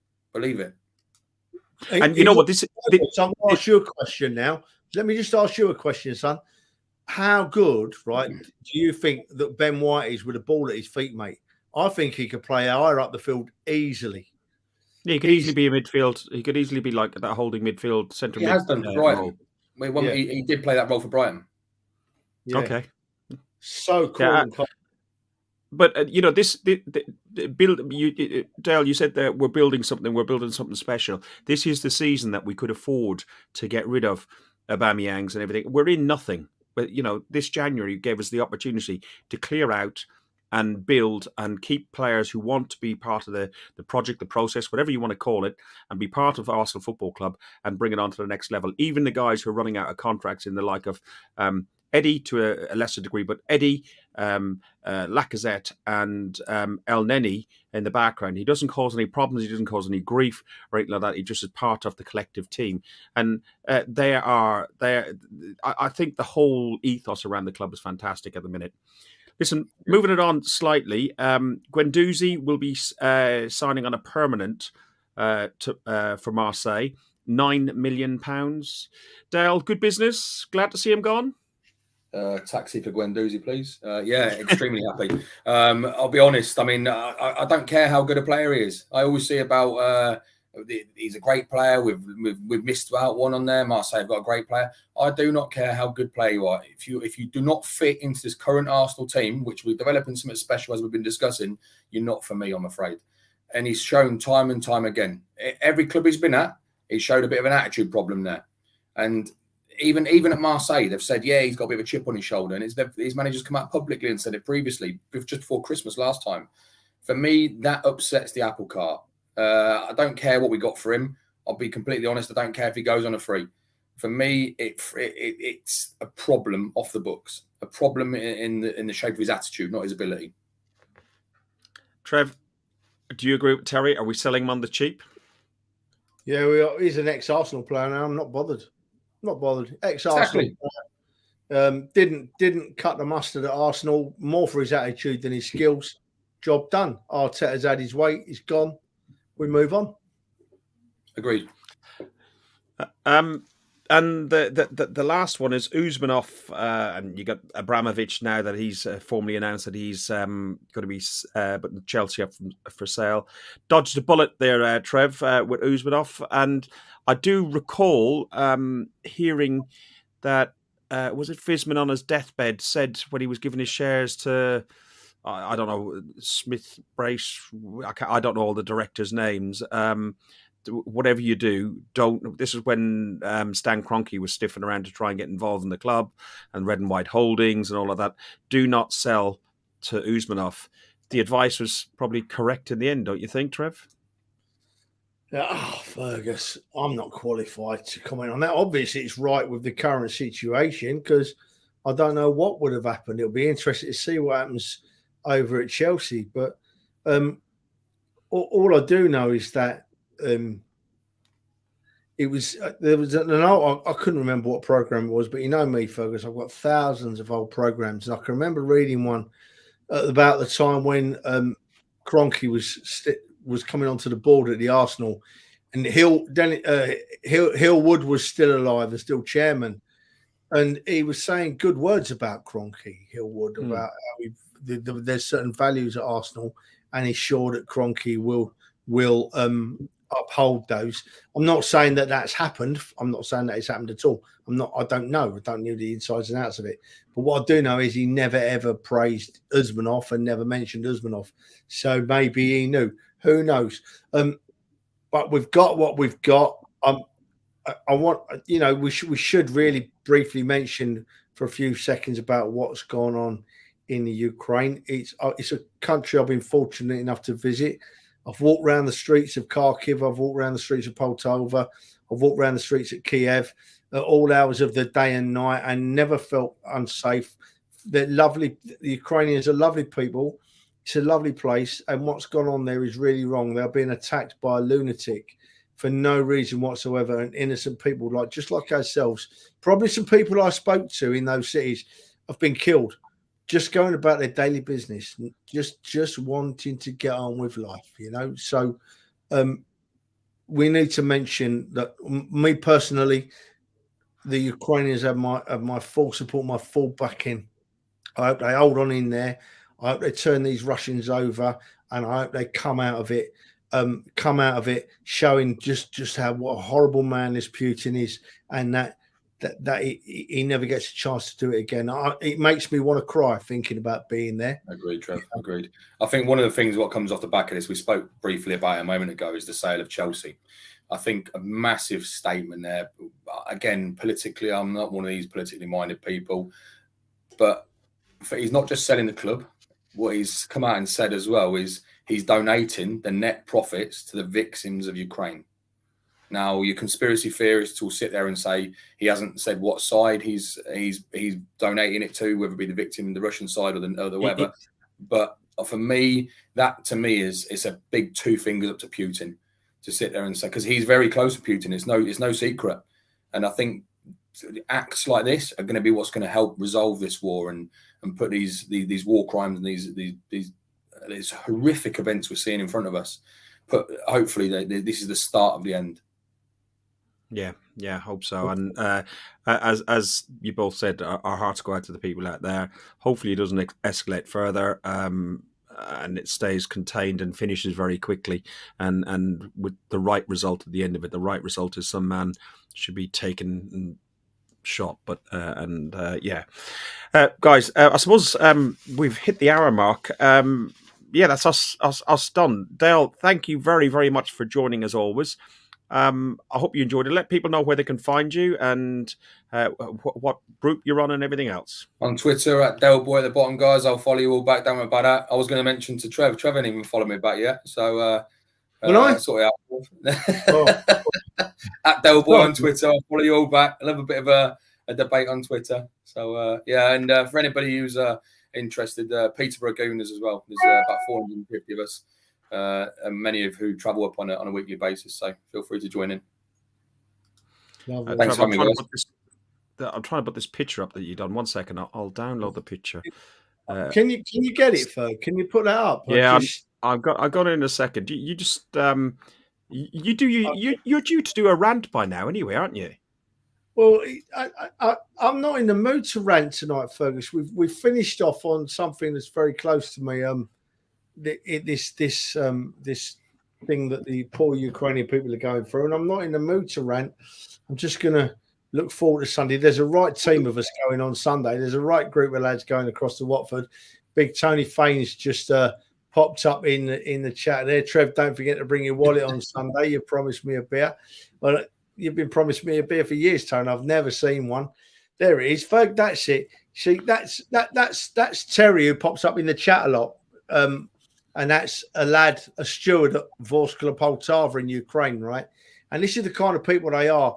And you know what? I'm going to ask you a question now. Let me just ask you a question, son. How good, right, do you think that Ben White is with a ball at his feet, mate? I think he could play higher up the field easily. Yeah, he could easily be a midfield. He could easily be like that holding midfield centre. He has done for Brighton. He did play that role for Brighton. Yeah. Okay. So cool. Yeah. But Dale, you said that we're building something special. This is the season that we could afford to get rid of Aubameyangs and everything. We're in nothing. But this January gave us the opportunity to clear out and build and keep players who want to be part of the project, the process, whatever you want to call it, and be part of Arsenal Football Club and bring it on to the next level. Even the guys who are running out of contracts in the like of Eddie to a lesser degree, but Eddie, Lacazette and El Neni in the background. He doesn't cause any problems. He doesn't cause any grief or anything like that. He just is part of the collective team. And I think the whole ethos around the club is fantastic at the minute. Listen, moving it on slightly, Guendouzi will be signing on a permanent for Marseille, £9 million. Dale, good business. Glad to see him gone. Taxi for Guendouzi, please. Yeah, extremely happy. I'll be honest. I mean, I don't care how good a player he is. I always see about he's a great player. We've missed out one on there. Marseille have got a great player. I do not care how good player you are. If you do not fit into this current Arsenal team, which we're developing something special as we've been discussing, you're not for me, I'm afraid. and he's shown time and time again. Every club he's been at, he showed a bit of an attitude problem there. And even at Marseille, they've said, yeah, he's got a bit of a chip on his shoulder. And his managers come out publicly and said it previously, just before Christmas last time. For me, that upsets the apple cart. I don't care what we got for him. I'll be completely honest. I don't care if he goes on a free. For me, it's a problem off the books, a problem in the shape of his attitude, not his ability. Trev, do you agree with Terry? Are we selling him on the cheap? Yeah, we are. He's an ex-Arsenal player now. I'm not bothered. Ex-Arsenal player. Didn't cut the mustard at Arsenal, more for his attitude than his skills. Job done. Arteta's had his weight. He's gone. We move on. Agreed. And the last one is Usmanov, and you got Abramovich now that he's formally announced that he's going to be putting Chelsea up for sale. Dodged a bullet there, Trev, with Usmanov, and I do recall hearing that was it Visman on his deathbed said when he was giving his shares to I don't know Smith Brace, I don't know all the directors' names. Whatever you do, don't. This is when Stan Kroenke was stiffing around to try and get involved in the club and Red and White Holdings and all of that. Do not sell to Usmanov. The advice was probably correct in the end, don't you think, Trev? Fergus, I'm not qualified to comment on that. Obviously, it's right with the current situation because I don't know what would have happened. It'll be interesting to see what happens over at Chelsea. But all I do know is that it was I couldn't remember what program it was, but you know me, Fergus, I've got thousands of old programs, and I can remember reading one at about the time when Kroenke was coming onto the board at the Arsenal, and Hillwood was still alive and still chairman, and he was saying good words about Kroenke, Hillwood, about how there's certain values at Arsenal, and he's sure that Kroenke will uphold those. I'm not saying that that's happened. I'm not saying that it's happened at all. I don't know. I don't know the insides and outs of it. But what I do know is he never ever praised Usmanov and never mentioned Usmanov. So maybe he knew. Who knows? But we've got what we've got. I want, we should really briefly mention for a few seconds about what's gone on in the Ukraine. It's a country I've been fortunate enough to visit. I've walked around the streets of Kharkiv. I've walked around the streets of Poltava. I've walked around the streets of Kiev at all hours of the day and night and never felt unsafe. They're lovely. The Ukrainians are lovely people. It's a lovely place. And what's gone on there is really wrong. They're being attacked by a lunatic for no reason whatsoever. And innocent people, just like ourselves, probably some people I spoke to in those cities have been killed. Just going about their daily business, just wanting to get on with life, So we need to mention that me personally, the Ukrainians have my full support, my full backing. I hope they hold on in there. I hope they turn these Russians over, and I hope they come out of it showing just what a horrible man this Putin is, and that he never gets a chance to do it again. It makes me want to cry thinking about being there. Agreed, Trev. Agreed. I think one of the things what comes off the back of this, we spoke briefly about it a moment ago, is the sale of Chelsea. I think a massive statement there. Again, politically, I'm not one of these politically minded people, but he's not just selling the club. What he's come out and said as well is he's donating the net profits to the victims of Ukraine. Now, your conspiracy theorists will sit there and say he hasn't said what side he's donating it to, whether it be the victim, the Russian side, or the whatever. But for me, that to me it's a big two fingers up to Putin to sit there and say, because he's very close to Putin. It's no secret, and I think acts like this are going to be what's going to help resolve this war and put these war crimes and these horrific events we're seeing in front of us. But hopefully, this is the start of the end. Yeah, I hope so. And as you both said, our hearts go out to the people out there. Hopefully it doesn't escalate further and it stays contained and finishes very quickly. And with the right result at the end of it, the right result is some man should be taken and shot. But guys, I suppose we've hit the hour mark. yeah, that's us done. Dale, thank you very, very much for joining as always. I hope you enjoyed it. Let people know where they can find you and what group you're on and everything else. On Twitter at Delboy at the bottom, guys. I'll follow you all back. Don't worry about that. I was going to mention to Trev. Trev ain't even followed me back yet. So sort it out. At Delboy on Twitter. I'll follow you all back. I love a bit of a debate on Twitter. So and for anybody who's interested, Peterborough Gooners as well. There's about 450 of us. And many of who travel up on a weekly basis, so feel free to join in. Thanks for having me, guys. I'm trying to put this picture up that you've done. 1 second, I'll download the picture. Can you get it, Ferg? Can you put that up? Yeah, I've got it in a second. You just you're due to do a rant by now, anyway, aren't you? Well, I'm not in the mood to rant tonight, Fergus. We've finished off on something that's very close to me. This thing that the poor Ukrainian people are going through, and I'm not in the mood to rant. I'm just going to look forward to Sunday. There's a right team of us going on Sunday. There's a right group of lads going across to Watford. Big Tony Faines just popped up in the chat there. Trev, don't forget to bring your wallet on Sunday. You promised me a beer. Well, you've been promising me a beer for years, Tony. I've never seen one. There it is, Ferg. That's it. See, that's Terry who pops up in the chat a lot. And that's a steward at Vorskla Poltava in Ukraine, right? And this is the kind of people they are.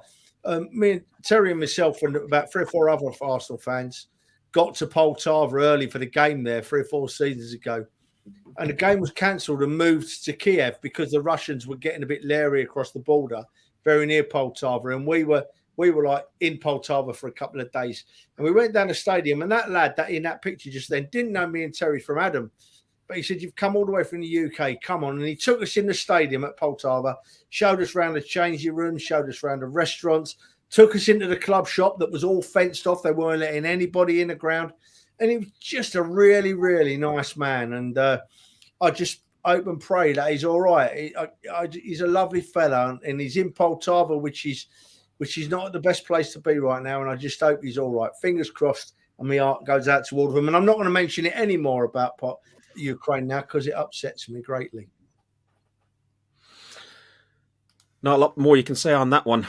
Me and Terry and myself and about 3 or 4 other Arsenal fans got to Poltava early for the game there 3 or 4 seasons ago. And the game was cancelled and moved to Kiev because the Russians were getting a bit leery across the border, very near Poltava. And we were like in Poltava for a couple of days. And we went down the stadium, and that lad that in that picture just then didn't know me and Terry from Adam. But he said, you've come all the way from the UK, come on. And he took us in the stadium at Poltava, showed us around the changing rooms, showed us around the restaurants, took us into the club shop that was all fenced off. They weren't letting anybody in the ground. And he was just a really, really nice man. And I just hope and pray that he's all right. He's a lovely fella, and he's in Poltava, which is not the best place to be right now. And I just hope he's all right. Fingers crossed, and my heart goes out to all of them. And I'm not going to mention it anymore about Ukraine now because it upsets me greatly. Not a lot more you can say on that one.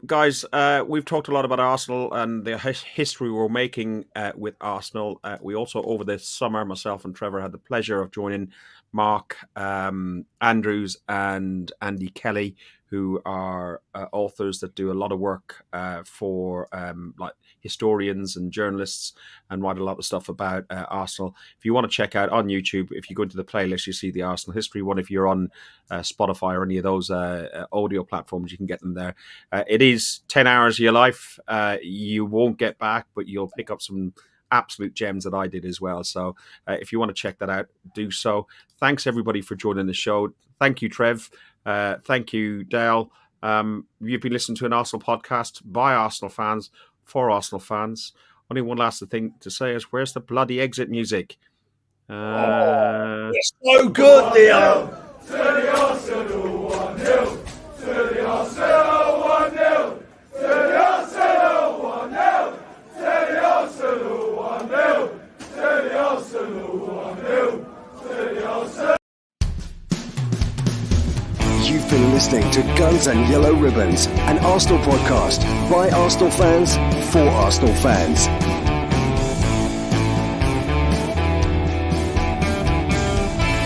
Guys, we've talked a lot about Arsenal and the history we're making with Arsenal. We also, over this summer, myself and Trevor had the pleasure of joining Mark Andrews and Andy Kelly, who are authors that do a lot of work for like historians and journalists and write a lot of stuff about Arsenal. If you want to check out on YouTube, if you go into the playlist, you see the Arsenal history one. If you're on Spotify or any of those audio platforms, you can get them there. It is 10 hours of your life. You won't get back, but you'll pick up some absolute gems that I did as well. So if you want to check that out, do so. Thanks everybody for joining the show. Thank you, Trev. Thank you, Dale. You've been listening to an Arsenal podcast by Arsenal fans for Arsenal fans. Only one last thing to say is, where's the bloody exit music? It's so good, Leo. To the Arsenal 1-0. To the Arsenal 1-0. To the Arsenal 1-0. To the Arsenal 1-0. To the Arsenal 1-0. To the Arsenal. You've been listening to Guns and Yellow Ribbons, an Arsenal podcast by Arsenal fans for Arsenal fans.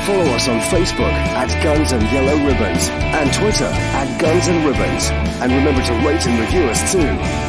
Follow us on Facebook at Guns and Yellow Ribbons and Twitter at Guns and Ribbons. And remember to rate and review us too.